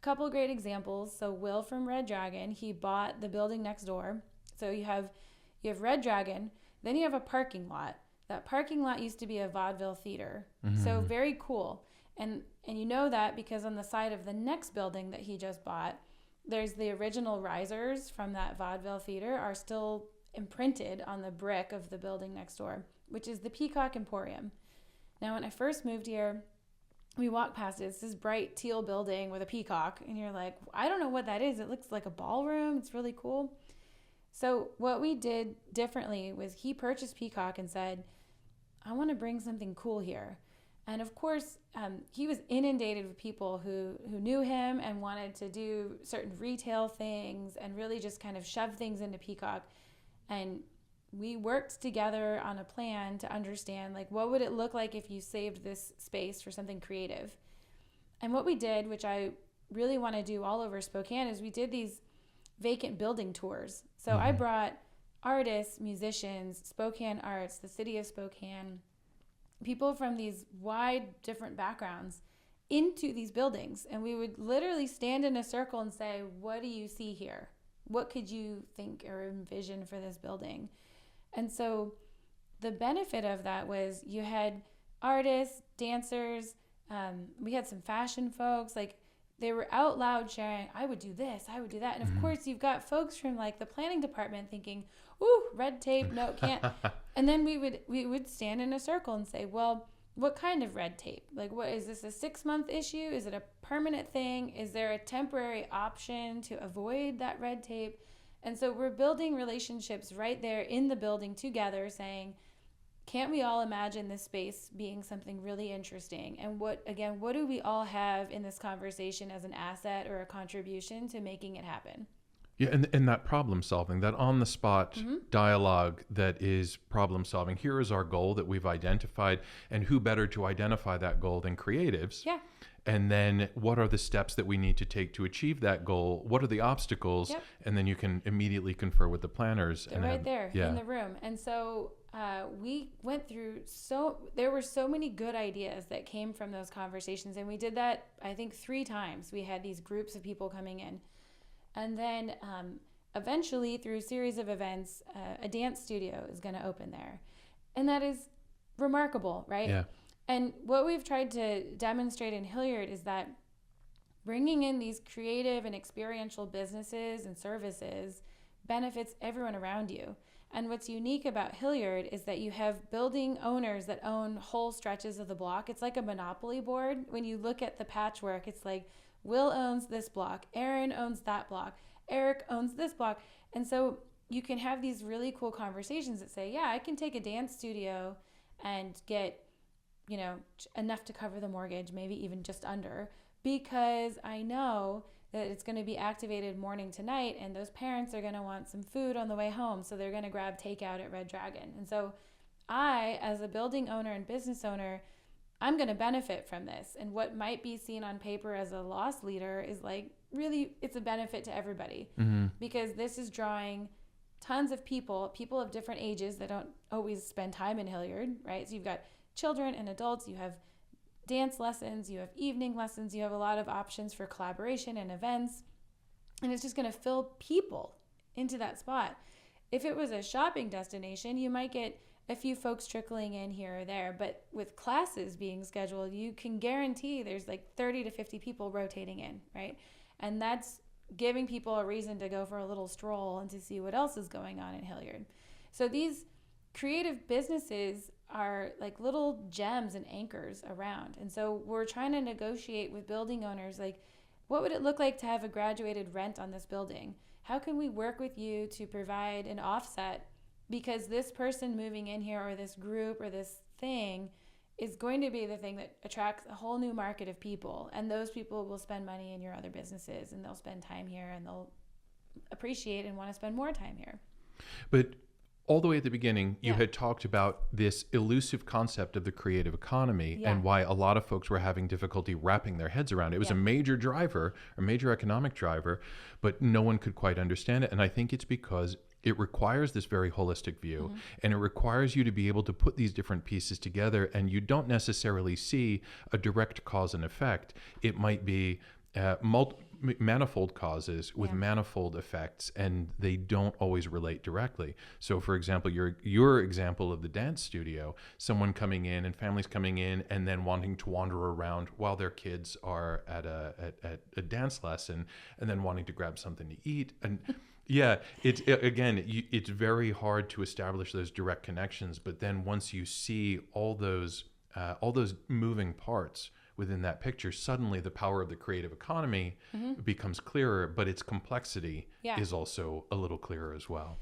A couple of great examples. So Will from Red Dragon, he bought the building next door. So you have Red Dragon, then you have a parking lot. That parking lot used to be a vaudeville theater. Mm-hmm. So very cool. And you know that because on the side of the next building that he just bought, there's the original risers from that vaudeville theater are still imprinted on the brick of the building next door, which is the Peacock Emporium. Now, when I first moved here, we walked past it. It's this bright teal building with a peacock, and you're like, I don't know what that is. It looks like a ballroom. It's really cool. So what we did differently was he purchased Peacock and said, I want to bring something cool here. And of course, he was inundated with people who knew him and wanted to do certain retail things and really just kind of shove things into Peacock. And we worked together on a plan to understand, like, what would it look like if you saved this space for something creative? And what we did, which I really want to do all over Spokane, is we did these vacant building tours. So I brought artists, musicians, Spokane Arts, the city of Spokane, people from these wide different backgrounds into these buildings. And we would literally stand in a circle and say, what do you see here? What could you think or envision for this building? And so the benefit of that was you had artists, dancers, we had some fashion folks, like they were out loud sharing, I would do this, I would do that. And of course you've got folks from like the planning department thinking, ooh, red tape, no, can't. And then we would stand in a circle and say, well, what kind of red tape? Like, what is this, a 6-month issue? Is it a permanent thing? Is there a temporary option to avoid that red tape? And so we're building relationships right there in the building together, saying, can't we all imagine this space being something really interesting? And what do we all have in this conversation as an asset or a contribution to making it happen? Yeah, and that problem solving, that on the spot dialogue that is problem solving. Here is our goal that we've identified, and who better to identify that goal than creatives? Yeah. And then what are the steps that we need to take to achieve that goal? What are the obstacles? Yep. And then you can immediately confer with the planners. They're right there in the room. And so we went through, there were so many good ideas that came from those conversations. And we did that, I think, 3 times. We had these groups of people coming in. And then eventually, through a series of events, a dance studio is going to open there. And that is remarkable, right? Yeah. And what we've tried to demonstrate in Hillyard is that bringing in these creative and experiential businesses and services benefits everyone around you. And what's unique about Hillyard is that you have building owners that own whole stretches of the block. It's like a monopoly board. When you look at the patchwork, it's like Will owns this block, Aaron owns that block, Eric owns this block. And so you can have these really cool conversations that say, yeah, I can take a dance studio and get, enough to cover the mortgage, maybe even just under, because I know that it's going to be activated morning to night, and those parents are going to want some food on the way home, so they're going to grab takeout at Red Dragon. And so I, as a building owner and business owner, I'm going to benefit from this. And what might be seen on paper as a loss leader is like, really, it's a benefit to everybody, because this is drawing tons of people of different ages that don't always spend time in Hillyard, right? So you've got children and adults, you have dance lessons, you have evening lessons, you have a lot of options for collaboration and events, and it's just going to fill people into that spot. If it was a shopping destination, you might get a few folks trickling in here or there, but with classes being scheduled, you can guarantee there's like 30 to 50 people rotating in, right? And that's giving people a reason to go for a little stroll and to see what else is going on in Hillyard. So these creative businesses are like little gems and anchors around. And so we're trying to negotiate with building owners, like, what would it look like to have a graduated rent on this building? How can we work with you to provide an offset? Because this person moving in here, or this group, or this thing is going to be the thing that attracts a whole new market of people. And those people will spend money in your other businesses, and they'll spend time here, and they'll appreciate and want to spend more time here. But all the way at the beginning, you had talked about this elusive concept of the creative economy and why a lot of folks were having difficulty wrapping their heads around it. It was a major driver, a major economic driver, but no one could quite understand it. And I think it's because it requires this very holistic view, and it requires you to be able to put these different pieces together, and you don't necessarily see a direct cause and effect. It might be manifold causes with manifold effects, and they don't always relate directly. So for example, your example of the dance studio, someone coming in and families coming in and then wanting to wander around while their kids are at a dance lesson, and then wanting to grab something to eat. And it's very hard to establish those direct connections, but then once you see all those moving parts within that picture, suddenly the power of the creative economy becomes clearer, but its complexity is also a little clearer as well.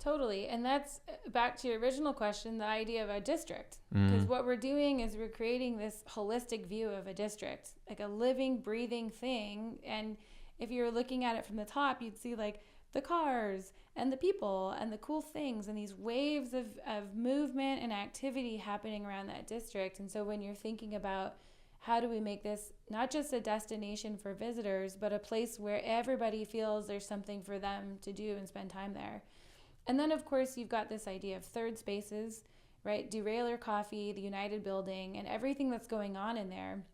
Totally. And that's back to your original question, the idea of a district. Because what we're doing is we're creating this holistic view of a district, like a living, breathing thing. And if you're looking at it from the top, you'd see like the cars and the people and the cool things and these waves of movement and activity happening around that district. And so when you're thinking about how do we make this not just a destination for visitors, but a place where everybody feels there's something for them to do and spend time there. And then, of course, you've got this idea of third spaces, right? Derailleur Coffee, the United Building, and everything that's going on in there.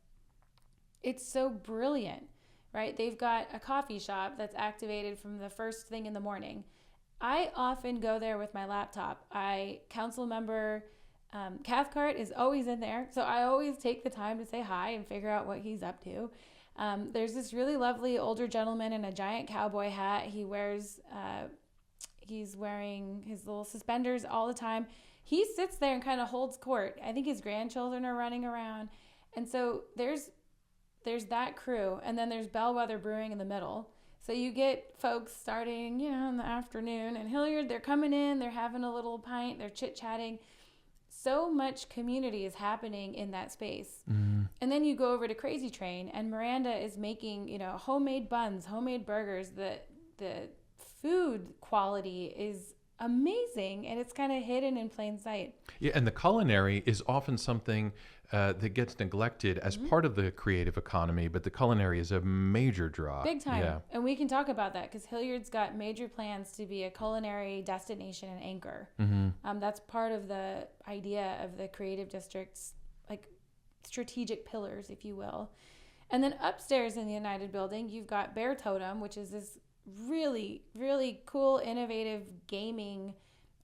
It's so brilliant, right? They've got a coffee shop that's activated from the first thing in the morning. I often go there with my laptop. Council member Cathcart is always in there, so I always take the time to say hi and figure out what he's up to. There's this really lovely older gentleman in a giant cowboy hat. He's wearing his little suspenders all the time. He sits there and kind of holds court. I think his grandchildren are running around. And so there's that crew, and then there's Bellwether Brewing in the middle. So you get folks starting, in the afternoon, and Hillyard, they're coming in, they're having a little pint, they're chit-chatting. So much community is happening in that space. Mm. And then you go over to Crazy Train, and Miranda is making, homemade buns, homemade burgers. The food quality is amazing, and it's kind of hidden in plain sight. Yeah, and the culinary is often something that gets neglected as part of the creative economy, but the culinary is a major draw. Big time. Yeah. And we can talk about that because Hillyard's got major plans to be a culinary destination and anchor. Mm-hmm. That's part of the idea of the creative district's strategic pillars, if you will. And then upstairs in the United Building, you've got Bear Totem, which is this really, really cool, innovative gaming.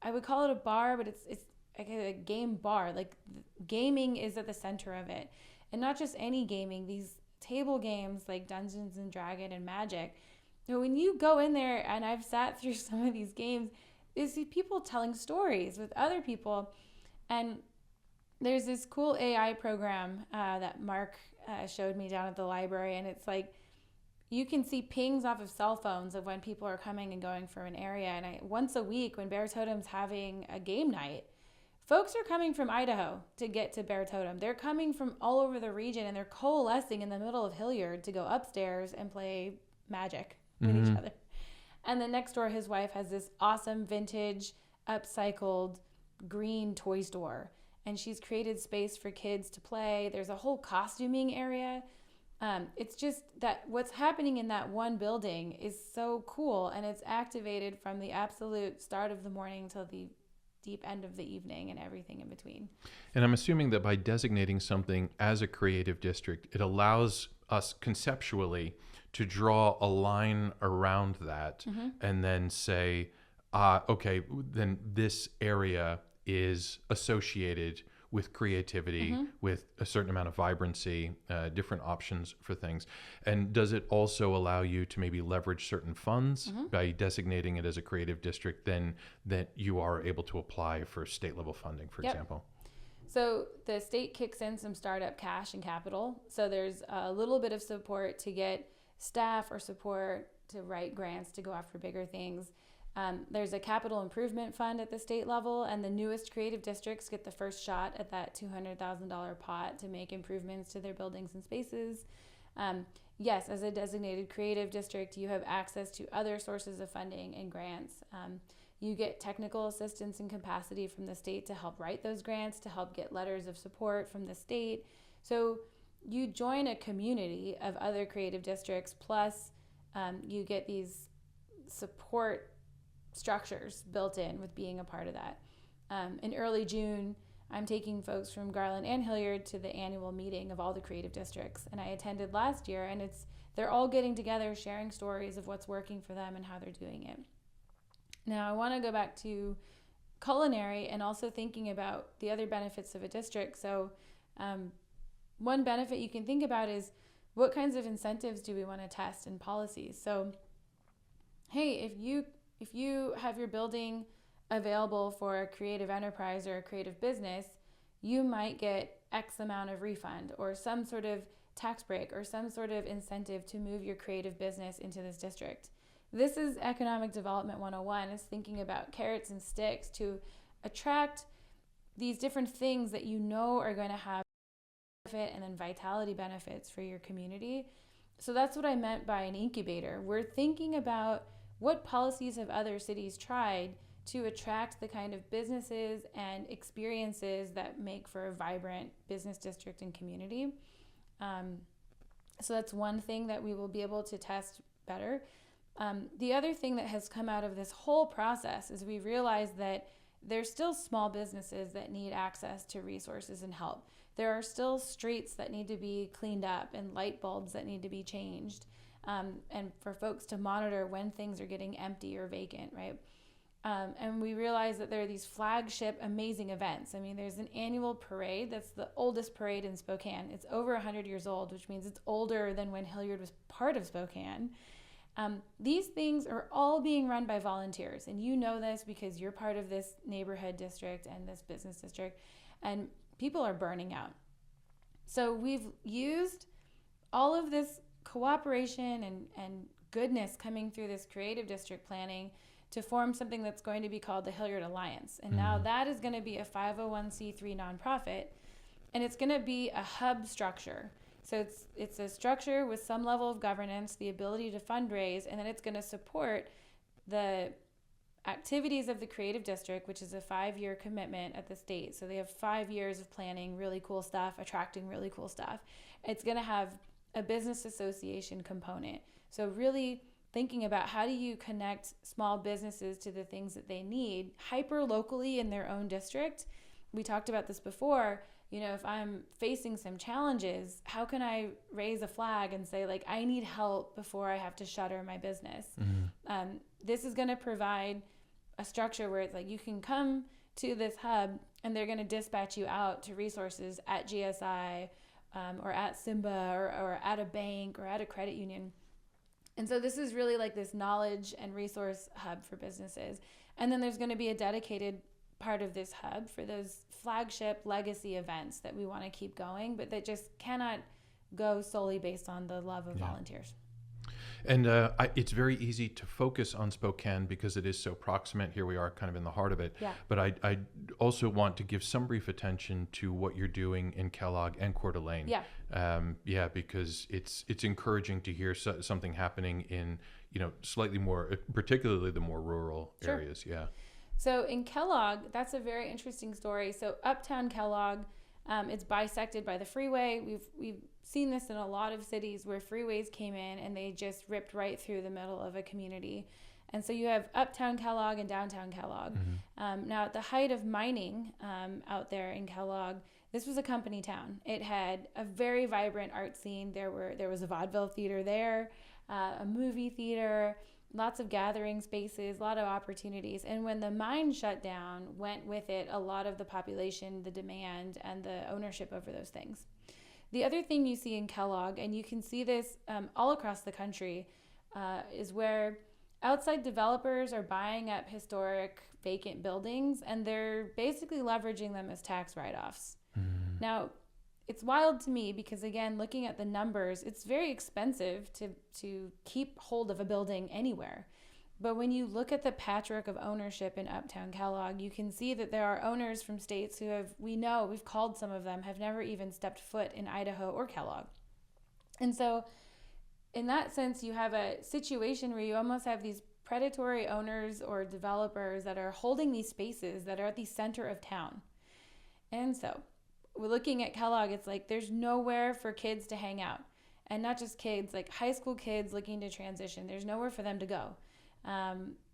I would call it a bar, but it's like a game bar. Like gaming is at the center of it, and not just any gaming. These table games like Dungeons and Dragon and Magic. So when you go in there, and I've sat through some of these games, is people telling stories with other people, and there's this cool AI program that Mark showed me down at the library, and it's like you can see pings off of cell phones of when people are coming and going from an area. And once a week, when Bear Totem's having a game night, folks are coming from Idaho to get to Bear Totem. They're coming from all over the region, and they're coalescing in the middle of Hillyard to go upstairs and play Magic with each other. And then next door, his wife has this awesome vintage, upcycled green toy store. And she's created space for kids to play. There's a whole costuming area. It's just that what's happening in that one building is so cool, and it's activated from the absolute start of the morning till the deep end of the evening and everything in between. And I'm assuming that by designating something as a creative district, it allows us conceptually to draw a line around that and then say, okay, then this area is associated with creativity, with a certain amount of vibrancy, different options for things. And does it also allow you to maybe leverage certain funds by designating it as a creative district, then that you are able to apply for state level funding, for example? So the state kicks in some startup cash and capital. So there's a little bit of support to get staff or support to write grants to go after bigger things. There's a capital improvement fund at the state level, and the newest creative districts get the first shot at that $200,000 pot to make improvements to their buildings and spaces. Yes, as a designated creative district, you have access to other sources of funding and grants. You get technical assistance and capacity from the state to help write those grants, to help get letters of support from the state. So you join a community of other creative districts, plus you get these support structures built in with being a part of that. In early June, I'm taking folks from Garland and Hillyard to the annual meeting of all the creative districts, and I attended last year, and they're all getting together, sharing stories of what's working for them and how they're doing it. Now, I want to go back to culinary and also thinking about the other benefits of a district. So one benefit you can think about is what kinds of incentives do we want to test in policies? So, hey, if you have your building available for a creative enterprise or a creative business, you might get X amount of refund or some sort of tax break or some sort of incentive to move your creative business into this district. This is Economic Development 101, is thinking about carrots and sticks to attract these different things that you know are going to have benefit and then vitality benefits for your community. So that's what I meant by an incubator. We're thinking about what policies have other cities tried to attract the kind of businesses and experiences that make for a vibrant business district and community. So that's one thing that we will be able to test better. The other thing that has come out of this whole process is we realized that there's still small businesses that need access to resources and help. There are still streets that need to be cleaned up and light bulbs that need to be changed, and for folks to monitor when things are getting empty or vacant, right? And we realize that there are these flagship amazing events. I mean, there's an annual parade that's the oldest parade in Spokane. It's over 100 years old, which means it's older than when Hillyard was part of Spokane. These things are all being run by volunteers, and you know this because you're part of this neighborhood district and this business district, and people are burning out. So we've used all of this cooperation and goodness coming through this creative district planning to form something that's going to be called the Hillyard Alliance. And now that is going to be a 501c3 nonprofit, and it's going to be a hub structure. So it's a structure with some level of governance, the ability to fundraise, and then it's going to support the activities of the creative district, which is a 5-year commitment at the state. So they have 5 years of planning really cool stuff, attracting really cool stuff. It's going to have a business association component. So really thinking about how do you connect small businesses to the things that they need hyper locally in their own district. We talked about this before. You know, if I'm facing some challenges, how can I raise a flag and say, like, I need help before I have to shutter my business? This is going to provide a structure where it's like you can come to this hub and they're going to dispatch you out to resources at GSI or at Simba or at a bank or at a credit union. And so this is really like this knowledge and resource hub for businesses. And then there's going to be a dedicated part of this hub for those flagship legacy events that we want to keep going, but that just cannot go solely based on the love of volunteers. And it's very easy to focus on Spokane because it is so proximate. Here we are kind of in the heart of it. Yeah. But I also want to give some brief attention to what you're doing in Kellogg and Coeur d'Alene. Yeah. Because it's encouraging to hear something happening in, slightly more, particularly the more rural areas. Yeah. So in Kellogg, that's a very interesting story. So uptown Kellogg, it's bisected by the freeway. We've seen this in a lot of cities where freeways came in and they just ripped right through the middle of a community. And so you have uptown Kellogg and downtown Kellogg. Now, at the height of mining out there in Kellogg, this was a company town. It had a very vibrant art scene. There was a vaudeville theater there, a movie theater, lots of gathering spaces, a lot of opportunities. And when the mine shut down, went with it a lot of the population, the demand, and the ownership over those things. The other thing you see in Kellogg, and you can see this all across the country, is where outside developers are buying up historic vacant buildings, and they're basically leveraging them as tax write-offs. Now, it's wild to me because, again, looking at the numbers, it's very expensive to keep hold of a building anywhere. But when you look at the patchwork of ownership in uptown Kellogg, you can see that there are owners from states who we've called some of them, have never even stepped foot in Idaho or Kellogg. And so in that sense, you have a situation where you almost have these predatory owners or developers that are holding these spaces that are at the center of town. And so we're looking at Kellogg, it's like there's nowhere for kids to hang out. And not just kids, like high school kids looking to transition. There's nowhere for them to go.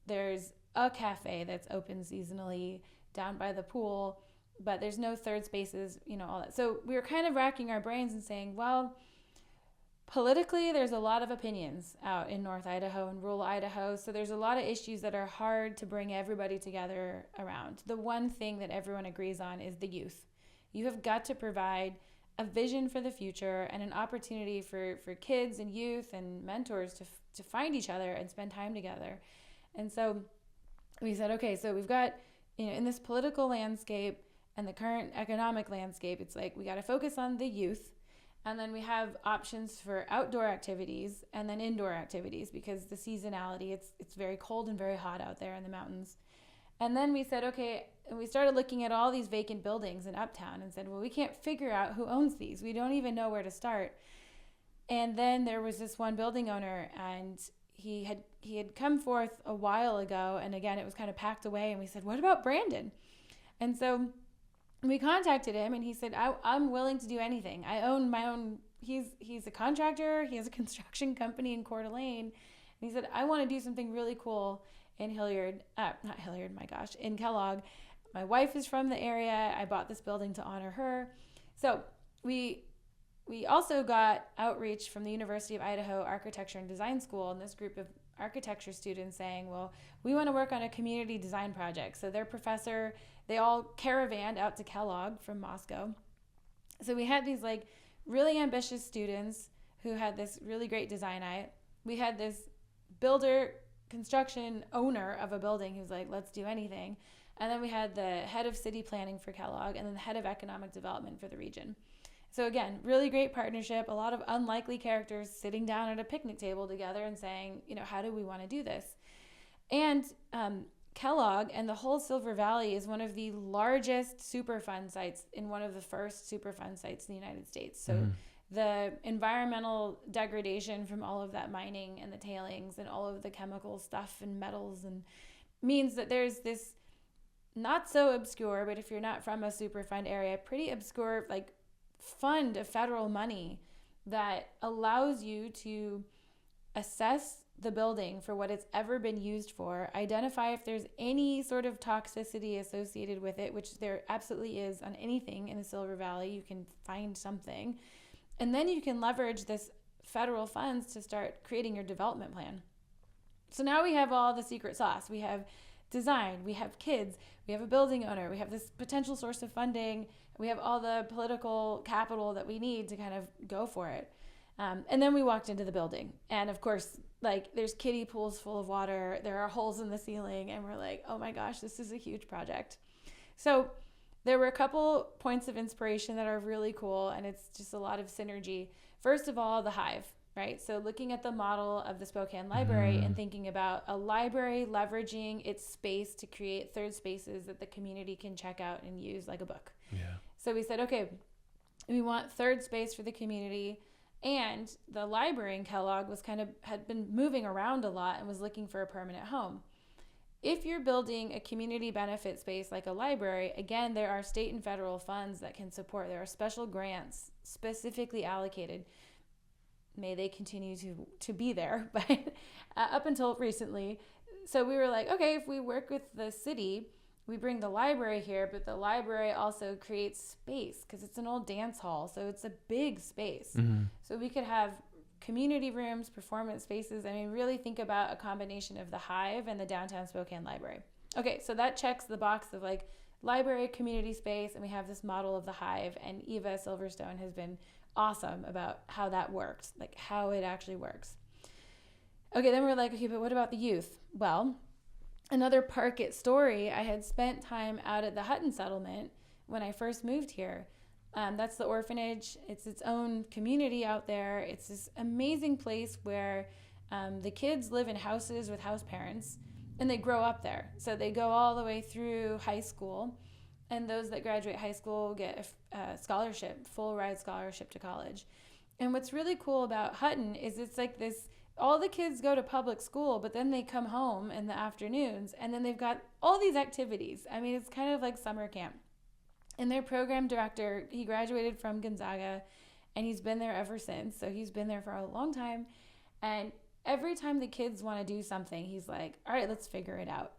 There's a cafe that's open seasonally down by the pool, but there's no third spaces, all that. So we were kind of racking our brains and saying, well, politically, there's a lot of opinions out in North Idaho and rural Idaho. So there's a lot of issues that are hard to bring everybody together around. The one thing that everyone agrees on is the youth. You have got to provide a vision for the future and an opportunity for kids and youth and mentors to find each other and spend time together. And so we said, okay, so we've got, in this political landscape and the current economic landscape, it's like we got to focus on the youth. And then we have options for outdoor activities and then indoor activities because the seasonality, it's very cold and very hot out there in the mountains. And then we said, okay, and we started looking at all these vacant buildings in uptown and said, well, we can't figure out who owns these. We don't even know where to start. And then there was this one building owner, and he had come forth a while ago, and again, it was kind of packed away, and we said, what about Brandon? And so we contacted him, and he said, I'm willing to do anything. I own my own, he's a contractor, he has a construction company in Coeur d'Alene, and he said, I want to do something really cool in Hillyard, in Kellogg. My wife is from the area. I bought this building to honor her. So we also got outreach from the University of Idaho Architecture and Design School, and this group of architecture students saying, well, we want to work on a community design project. So their professor, they all caravanned out to Kellogg from Moscow. So we had these like really ambitious students who had this really great design eye. We had this builder, construction owner of a building who's like, let's do anything. And then we had the head of city planning for Kellogg, and then the head of economic development for the region. So again, really great partnership, a lot of unlikely characters sitting down at a picnic table together and saying, how do we want to do this? And Kellogg and the whole Silver Valley is one of the largest Superfund sites in one of the first Superfund sites in the United States. So the environmental degradation from all of that mining and the tailings and all of the chemical stuff and metals and means that there's this not so obscure, but if you're not from a Superfund area, pretty obscure like fund of federal money that allows you to assess the building for what it's ever been used for, identify if there's any sort of toxicity associated with it, which there absolutely is on anything in the Silver Valley. You can find something. And then you can leverage this federal funds to start creating your development plan. So now we have all the secret sauce. We have design, we have kids, we have a building owner, we have this potential source of funding, we have all the political capital that we need to kind of go for it. And then we walked into the building. And of course, like there's kiddie pools full of water, there are holes in the ceiling, and we're like, oh my gosh, this is a huge project. So there were a couple points of inspiration that are really cool, and it's just a lot of synergy. First of all, the Hive, right? So looking at the model of the Spokane Library and thinking about a library leveraging its space to create third spaces that the community can check out and use like a book. Yeah. So we said, okay, we want third space for the community. And the library in Kellogg had been moving around a lot and was looking for a permanent home. If you're building a community benefit space like a library, again, there are state and federal funds that can support. There are special grants specifically allocated. May they continue to be there, but up until recently. So we were like, okay, if we work with the city, we bring the library here, but the library also creates space because it's an old dance hall. So it's a big space. So we could have community rooms, performance spaces. I mean, really think about a combination of the Hive and the downtown Spokane Library. Okay, so that checks the box of like library, community space, and we have this model of the Hive, and Eva Silverstone has been awesome about how that worked, like how it actually works. Okay, then we're like, okay, but what about the youth? Well, another Park It story, I had spent time out at the Hutton settlement when I first moved here. That's the orphanage. It's its own community out there. It's this amazing place where the kids live in houses with house parents, and they grow up there. So they go all the way through high school, and those that graduate high school get a scholarship, full ride scholarship to college. And what's really cool about Hutton is it's like this, all the kids go to public school, but then they come home in the afternoons, and then they've got all these activities. I mean, it's kind of like summer camp. And their program director, he graduated from Gonzaga, and he's been there ever since. So he's been there for a long time. And every time the kids want to do something, he's like, all right, let's figure it out.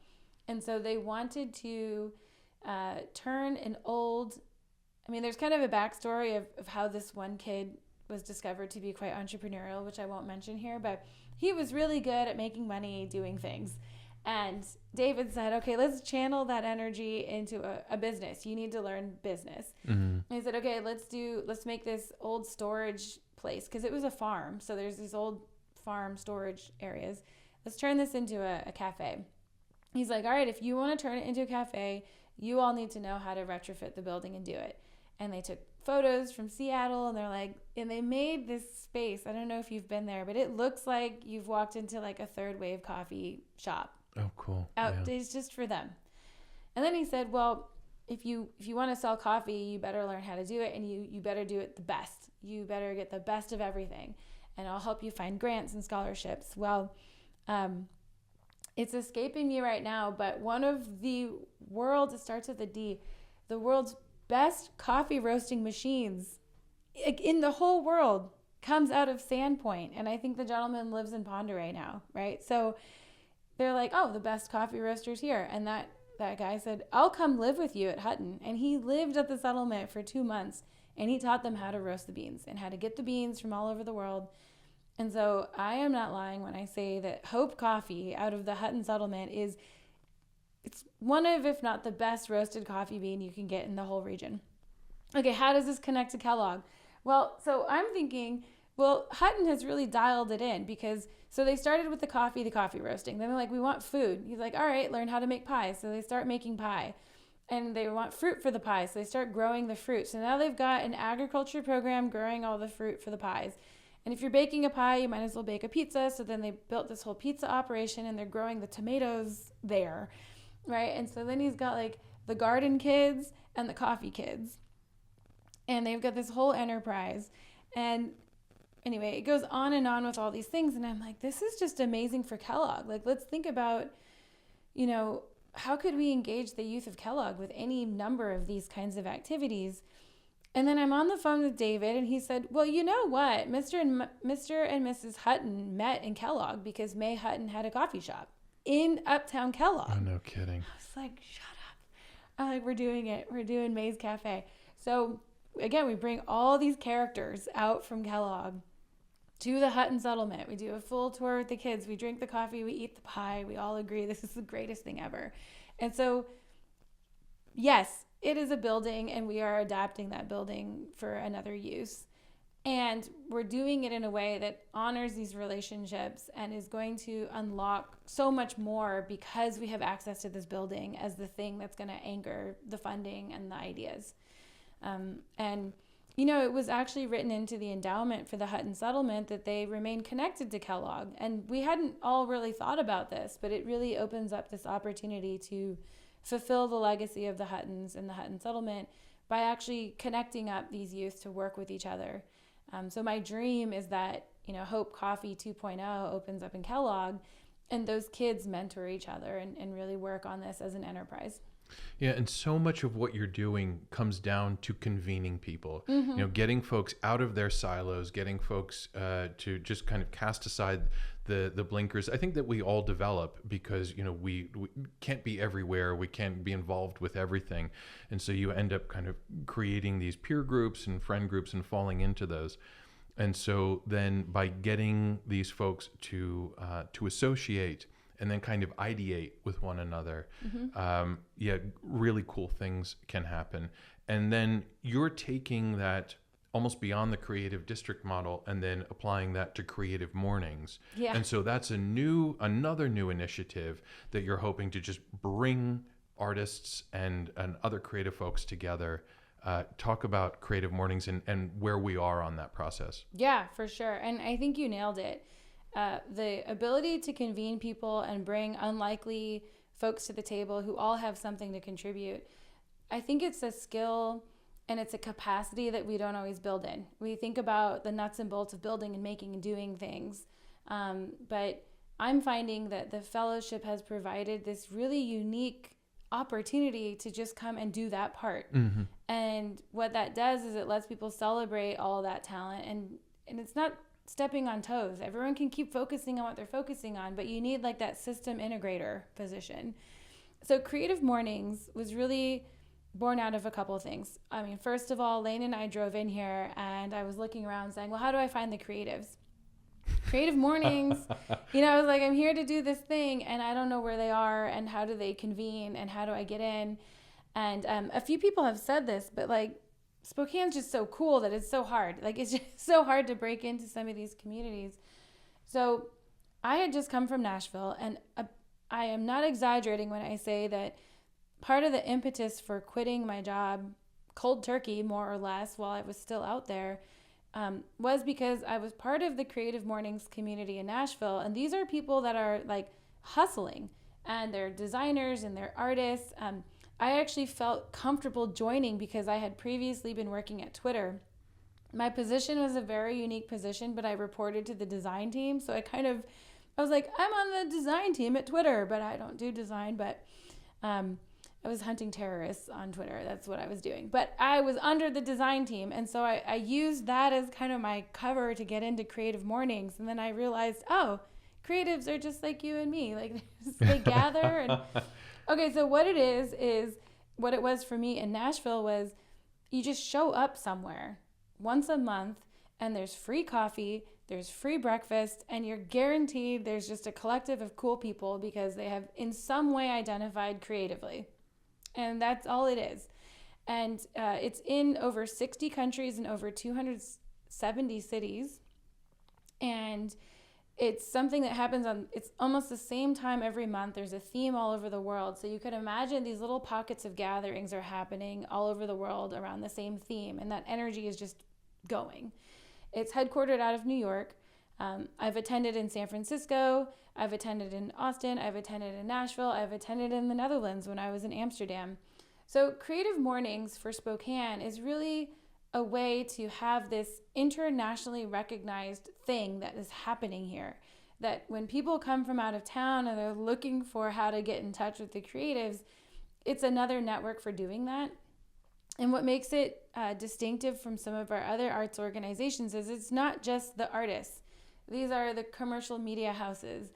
And so they wanted to turn an old, I mean, there's kind of a backstory of how this one kid was discovered to be quite entrepreneurial, which I won't mention here, but he was really good at making money doing things. And David said, okay, let's channel that energy into a business. You need to learn business. And he said, okay, let's make this old storage place, because it was a farm. So there's these old farm storage areas. Let's turn this into a cafe. He's like, all right, if you want to turn it into a cafe, you all need to know how to retrofit the building and do it. And they took photos from Seattle, and they're like, and they made this space. I don't know if you've been there, but it looks like you've walked into like a third wave coffee shop. Oh, cool. It's just for them. And then he said, well, if you want to sell coffee, you better learn how to do it, and you better do it the best. You better get the best of everything, and I'll help you find grants and scholarships. Well, It's escaping me right now, but one of the world's, it starts with a D, the world's best coffee roasting machines in the whole world comes out of Sandpoint. And I think the gentleman lives in Ponder right now, right? So they're like, oh, the best coffee roasters here. And that guy said, I'll come live with you at Hutton. And he lived at the settlement for 2 months, and he taught them how to roast the beans and how to get the beans from all over the world. And so I am not lying when I say that Hope Coffee out of the Hutton settlement it's one of, if not the best roasted coffee bean you can get in the whole region. Okay, how does this connect to Kellogg? Well, so I'm thinking, well, Hutton has really dialed it in because, so they started with the coffee roasting. Then they're like, we want food. He's like, all right, learn how to make pie. So they start making pie. And they want fruit for the pie. So they start growing the fruit. So now they've got an agriculture program growing all the fruit for the pies. And if you're baking a pie, you might as well bake a pizza. So then they built this whole pizza operation, and they're growing the tomatoes there, right? And so then he's got like the garden kids and the coffee kids. And they've got this whole enterprise. And anyway, it goes on and on with all these things. And I'm like, this is just amazing for Kellogg. Like, let's think about, how could we engage the youth of Kellogg with any number of these kinds of activities? And then I'm on the phone with David, and he said, well, you know what? Mr. and Mrs. Hutton met in Kellogg because May Hutton had a coffee shop in Uptown Kellogg. Oh, no kidding. I was like, shut up. I'm like, we're doing it. We're doing May's Cafe. So again, we bring all these characters out from Kellogg to the Hutton settlement. We do a full tour with the kids. We drink the coffee. We eat the pie. We all agree this is the greatest thing ever. And so, yes, it is a building, and we are adapting that building for another use. And we're doing it in a way that honors these relationships and is going to unlock so much more because we have access to this building as the thing that's going to anchor the funding and the ideas. It was actually written into the endowment for the Hutton settlement that they remain connected to Kellogg. And we hadn't all really thought about this, but it really opens up this opportunity to fulfill the legacy of the Huttons and the Hutton settlement by actually connecting up these youth to work with each other. So my dream is that, Hope Coffee 2.0 opens up in Kellogg, and those kids mentor each other and really work on this as an enterprise. Yeah, and so much of what you're doing comes down to convening people, getting folks out of their silos, getting folks to just kind of cast aside the blinkers. I think that we all develop because, we can't be everywhere. We can't be involved with everything. And so you end up kind of creating these peer groups and friend groups and falling into those. And so then by getting these folks to associate and then kind of ideate with one another, really cool things can happen. And then you're taking that almost beyond the creative district model and then applying that to creative mornings. Yeah. And so that's another new initiative that you're hoping to just bring artists and other creative folks together. Talk about creative mornings and where we are on that process. Yeah, for sure. And I think you nailed it. The ability to convene people and bring unlikely folks to the table who all have something to contribute. I think it's a skill and it's a capacity that we don't always build in. We think about the nuts and bolts of building and making and doing things. But I'm finding that the fellowship has provided this really unique opportunity to just come and do that part. Mm-hmm. And what that does is it lets people celebrate all of that talent. And it's not stepping on toes. Everyone can keep focusing on what they're focusing on, but you need like that system integrator position. So Creative Mornings was really born out of a couple of things. I mean, first of all, Lane and I drove in here and I was looking around saying, well, how do I find the creatives? Creative Mornings, I was like, I'm here to do this thing and I don't know where they are and how do they convene and how do I get in? And a few people have said this, but like Spokane's just so cool that it's so hard. Like it's just so hard to break into some of these communities. So I had just come from Nashville, and I am not exaggerating when I say that part of the impetus for quitting my job cold turkey, more or less, while I was still out there, was because I was part of the Creative Mornings community in Nashville. And these are people that are like hustling, and they're designers and they're artists. I actually felt comfortable joining because I had previously been working at Twitter. My position was a very unique position, but I reported to the design team. So I kind of I was like, I'm on the design team at Twitter, but I don't do design. But I was hunting terrorists on Twitter. That's what I was doing. But I was under the design team. And so I used that as kind of my cover to get into creative mornings. And then I realized, oh, creatives are just like you and me. Like they gather. And okay, so what it is what it was for me in Nashville was you just show up somewhere once a month and there's free coffee, there's free breakfast, and you're guaranteed there's just a collective of cool people because they have in some way identified creatively. And that's all it is. And it's in over 60 countries and over 270 cities. And it's something that happens it's almost the same time every month. There's a theme all over the world. So you could imagine these little pockets of gatherings are happening all over the world around the same theme. And that energy is just going. It's headquartered out of New York. I've attended in San Francisco. I've attended in Austin. I've attended in Nashville. I've attended in the Netherlands when I was in Amsterdam. So Creative Mornings for Spokane is really a way to have this internationally recognized thing that is happening here. That when people come from out of town and they're looking for how to get in touch with the creatives, it's another network for doing that. And what makes it distinctive from some of our other arts organizations is it's not just the artists. These are the commercial media houses.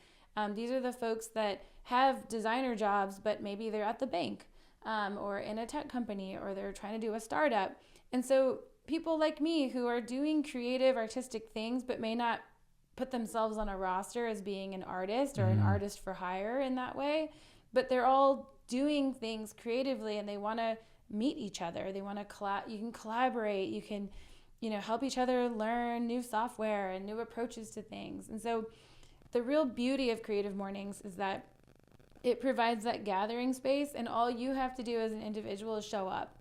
These are the folks that have designer jobs, but maybe they're at the bank or in a tech company, or they're trying to do a startup. And so people like me who are doing creative, artistic things, but may not put themselves on a roster as being an artist or an artist for hire in that way, but they're all doing things creatively and they want to meet each other. They want to you can collaborate, you can help each other learn new software and new approaches to things. And so the real beauty of Creative Mornings is that it provides that gathering space, and all you have to do as an individual is show up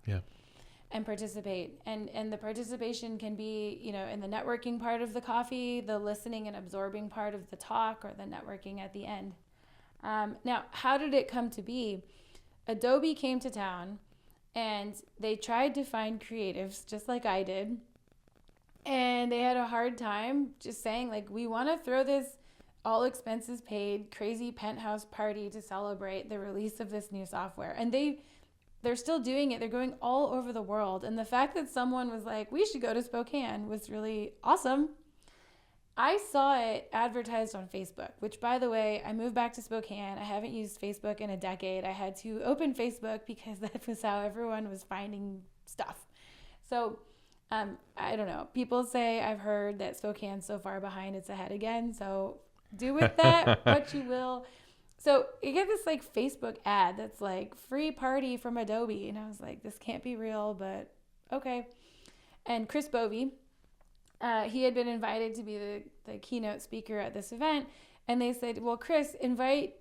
and participate. And the participation can be, in the networking part of the coffee, the listening and absorbing part of the talk, or the networking at the end. Now, how did it come to be? Adobe came to town and they tried to find creatives just like I did. And they had a hard time just saying, like, we want to throw this all expenses paid crazy penthouse party to celebrate the release of this new software. And they're still doing it. They're going all over the world. And the fact that someone was like, we should go to Spokane was really awesome. I saw it advertised on Facebook, which, by the way, I moved back to Spokane. I haven't used Facebook in a decade. I had to open Facebook because that was how everyone was finding stuff. So I don't know. People say, I've heard that Spokane's so far behind, it's ahead again. So do with that what you will. So you get this like Facebook ad that's like free party from Adobe. And I was like, this can't be real, but okay. And Chris Bovey, he had been invited to be the keynote speaker at this event. And they said, well, Chris, invite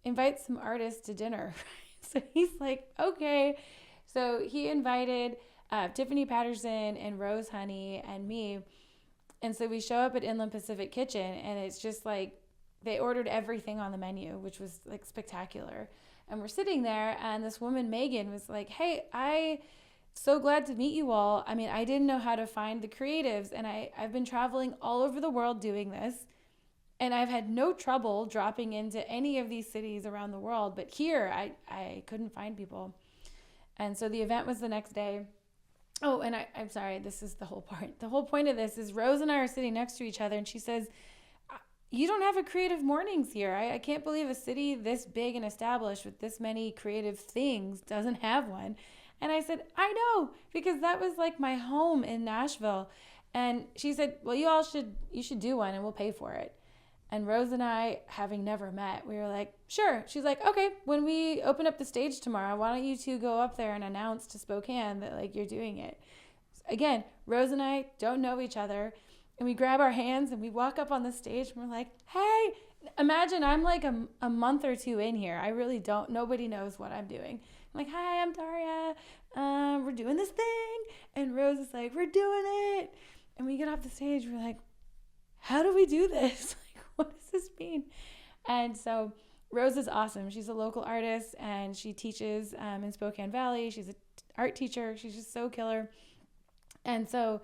some artists to dinner. So he's like, okay. So he invited Tiffany Patterson and Rose Honey and me. And so we show up at Inland Pacific Kitchen, and it's just like they ordered everything on the menu, which was like spectacular. And we're sitting there, and this woman, Megan, was like, hey, I'm so glad to meet you all. I mean, I didn't know how to find the creatives, and I've been traveling all over the world doing this, and I've had no trouble dropping into any of these cities around the world. But here, I couldn't find people. And so the event was the next day. Oh, and I'm sorry, this is the whole part. The whole point of this is Rose and I are sitting next to each other, and she says, you don't have a Creative Mornings here. I can't believe a city this big and established with this many creative things doesn't have one. And I said, I know, because that was like my home in Nashville. And she said, well, you should do one and we'll pay for it. And Rose and I, having never met, we were like, sure. She's like, okay, when we open up the stage tomorrow, why don't you two go up there and announce to Spokane that like you're doing it? Again, Rose and I don't know each other. And we grab our hands and we walk up on the stage and we're like, hey, imagine I'm like a month or two in here. I really don't, nobody knows what I'm doing. I'm like, hi, I'm Darya. We're doing this thing. And Rose is like, we're doing it. And we get off the stage, we're like, how do we do this? What does this mean? And so Rose is awesome. She's a local artist and she teaches in Spokane Valley. She's an art teacher. She's just so killer. And so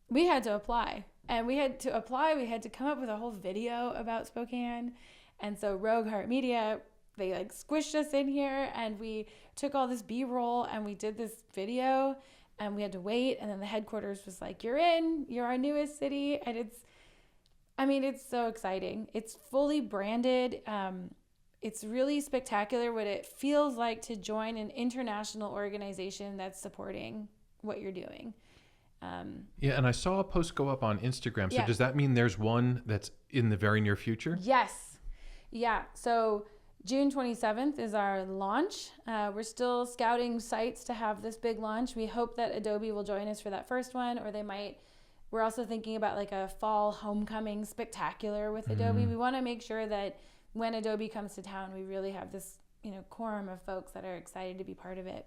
we had to apply. And we had to come up with a whole video about Spokane. And so Rogue Heart Media, they like squished us in here, and we took all this B-roll and we did this video, and we had to wait. And then the headquarters was like, you're our newest city. And it's so exciting. It's fully branded. It's really spectacular what it feels like to join an international organization that's supporting what you're doing. Yeah, and I saw a post go up on Instagram. So Yeah. does that mean there's one that's in the very near future? Yes. Yeah. So June 27th is our launch. We're still scouting sites to have this big launch. We hope that Adobe will join us for that first one, or they might. We're also thinking about like a fall homecoming spectacular with Adobe. We want to make sure that when Adobe comes to town, we really have this, quorum of folks that are excited to be part of it.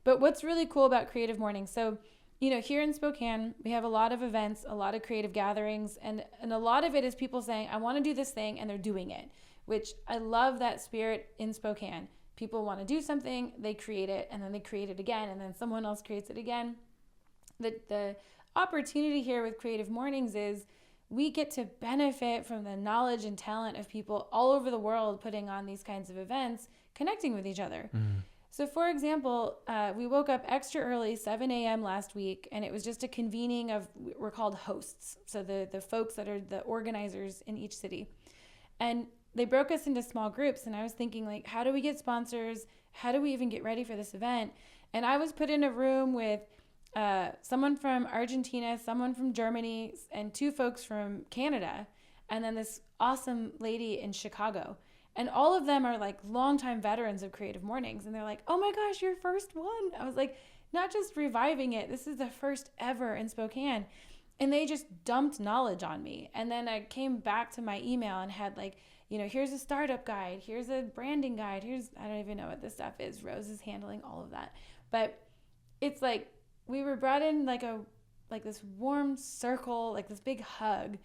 But what's really cool about Creative Mornings, so, here in Spokane, we have a lot of events, a lot of creative gatherings, and a lot of it is people saying, I want to do this thing, and they're doing it, which I love that spirit in Spokane. People want to do something, they create it, and then they create it again, and then someone else creates it again. The opportunity here with Creative Mornings is we get to benefit from the knowledge and talent of people all over the world putting on these kinds of events, connecting with each other. So for example, we woke up extra early, 7 a.m. last week, and it was just a convening of, we're called hosts. So the folks that are the organizers in each city. And they broke us into small groups, and I was thinking, like, how do we get sponsors? How do we even get ready for this event? And I was put in a room with someone from Argentina, someone from Germany, and 2 folks from Canada, and then this awesome lady in Chicago. And all of them are like longtime veterans of Creative Mornings. And they're like, oh my gosh, your first one. I was like, not just reviving it. This is the first ever in Spokane. And they just dumped knowledge on me. And then I came back to my email and had like, here's a startup guide. Here's a branding guide. I don't even know what this stuff is. Rose is handling all of that. But it's like, we were brought in like this warm circle, like this big hug.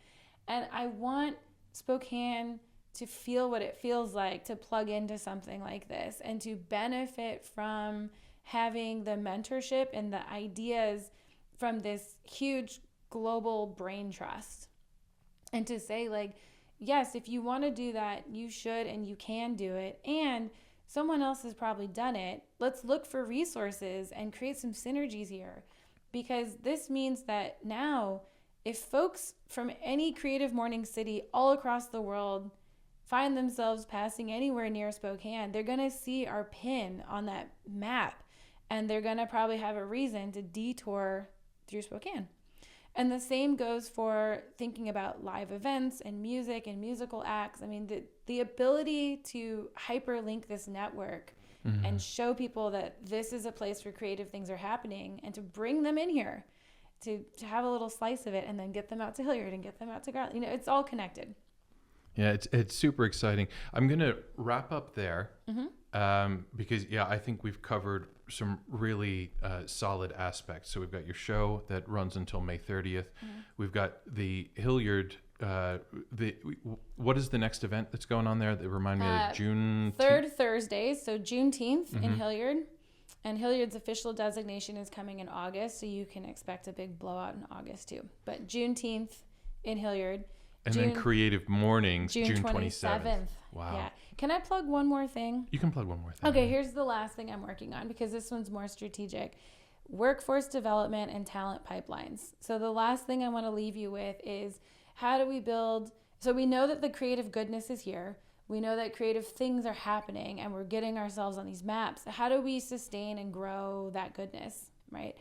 And I want Spokane to feel what it feels like to plug into something like this and to benefit from having the mentorship and the ideas from this huge global brain trust. And to say like, yes, if you want to do that, you should and you can do it. And someone else has probably done it. Let's look for resources and create some synergies here. Because this means that now, if folks from any Creative Morning city all across the world find themselves passing anywhere near Spokane, they're going to see our pin on that map. And they're going to probably have a reason to detour through Spokane. And the same goes for thinking about live events and music and musical acts. I mean, the ability to hyperlink this network and show people that this is a place where creative things are happening, and to bring them in here to have a little slice of it, and then get them out to Hillyard and get them out to Garland. It's all connected. Yeah, it's super exciting. I'm going to wrap up there because, I think we've covered some really solid aspects. So we've got your show that runs until May 30th. We've got the Hillyard. What is the next event that's going on there? That remind me of June? Third Thursdays, so Juneteenth in Hillyard. And Hillyard's official designation is coming in August, so you can expect a big blowout in August too. But Juneteenth in Hillyard. And then Creative Mornings, June 27th. Wow. Yeah. Can I plug one more thing? You can plug one more thing. Okay, here's the last thing I'm working on, because this one's more strategic. Workforce development and talent pipelines. So the last thing I want to leave you with is, how do we build? So we know that the creative goodness is here. We know that creative things are happening and we're getting ourselves on these maps. How do we sustain and grow that goodness, right?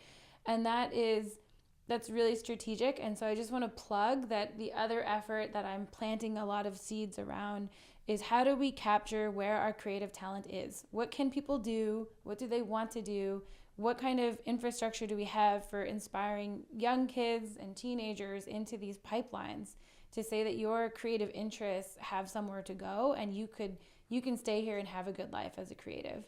And that's really strategic. And so I just want to plug that the other effort that I'm planting a lot of seeds around is, how do we capture where our creative talent is? What can people do? What do they want to do? What kind of infrastructure do we have for inspiring young kids and teenagers into these pipelines to say that your creative interests have somewhere to go, and you can stay here and have a good life as a creative.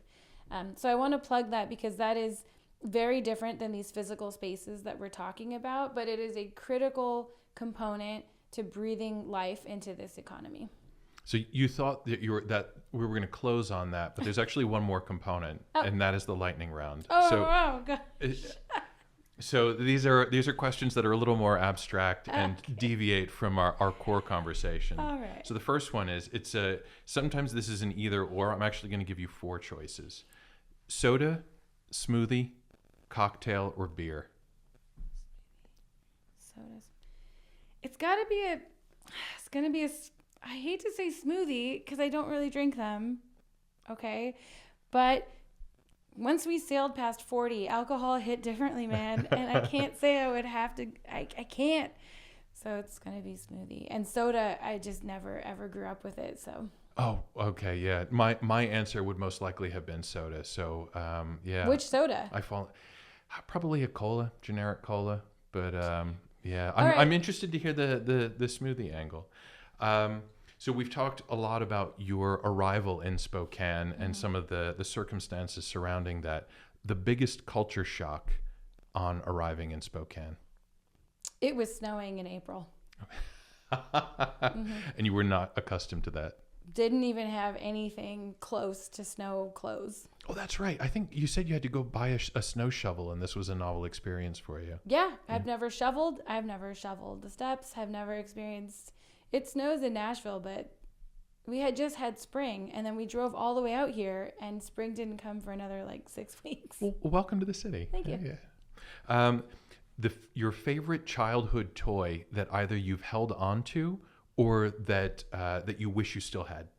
So I want to plug that, because that is very different than these physical spaces that we're talking about, but it is a critical component to breathing life into this economy. So you thought that we were going to close on that, but there's actually one more component, and that is the lightning round. Oh, wow, gosh. So these are questions that are a little more abstract and deviate from our core conversation. All right. So the first one is sometimes this is an either or. I'm actually going to give you 4 choices: soda, smoothie, cocktail, or beer. Sodas. It's got to be it's going to be I hate to say smoothie because I don't really drink them. Okay. But once we sailed past 40, alcohol hit differently, man. And I can't say I would have to, I can't. So it's going to be smoothie. And soda, I just never, ever grew up with it. So. Oh, okay. Yeah. My answer would most likely have been soda. So, yeah. Which soda? Probably a cola, generic cola. But, yeah, right. I'm interested to hear the smoothie angle. So we've talked a lot about your arrival in Spokane and some of the circumstances surrounding that. The biggest culture shock on arriving in Spokane? It was snowing in April. And you were not accustomed to that? Didn't even have anything close to snow clothes. Oh, that's right. I think you said you had to go buy a snow shovel, and this was a novel experience for you. Yeah, I've never shoveled. I've never shoveled the steps. I've never experienced... It snows in Nashville, but we had just had spring, and then we drove all the way out here, and spring didn't come for another 6 weeks. Well, welcome to the city. Thank you. Yeah. Your favorite childhood toy that either you've held on to or that you wish you still had?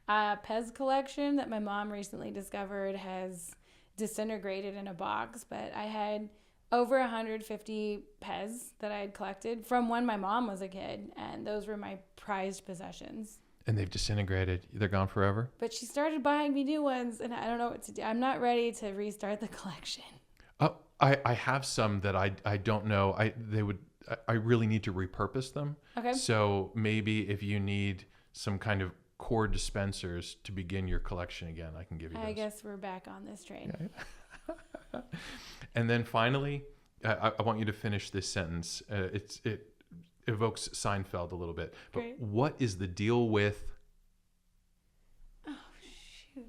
Pez collection that my mom recently discovered has disintegrated in a box, but I had over 150 Pez that I had collected from when my mom was a kid, and those were my prized possessions. And they've disintegrated. They're gone forever? But she started buying me new ones, and I don't know what to do. I'm not ready to restart the collection. Oh, I have some that I don't know. I really need to repurpose them. Okay. So maybe if you need some kind of core dispensers to begin your collection again, I can give you those. I guess we're back on this train. Yeah. And then finally, I want you to finish this sentence. It evokes Seinfeld a little bit. But Great. What is the deal with? Oh, shoot.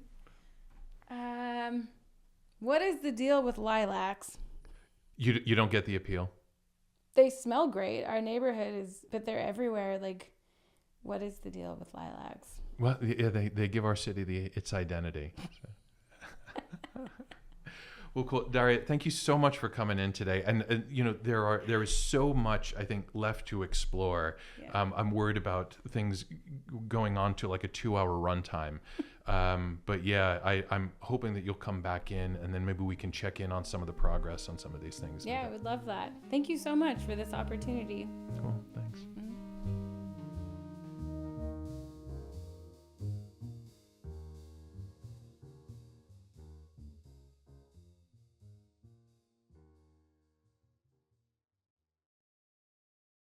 What is the deal with lilacs? You don't get the appeal? They smell great. Our neighborhood is, but they're everywhere. What is the deal with lilacs? Well, yeah, they give our city its identity. So. Well, cool. Darya, thank you so much for coming in today. And there is so much, I think, left to explore. Yeah. I'm worried about things going on to a 2-hour runtime. But yeah, I'm hoping that you'll come back in, and then maybe we can check in on some of the progress on some of these things. Yeah, I would love that. Thank you so much for this opportunity. Cool.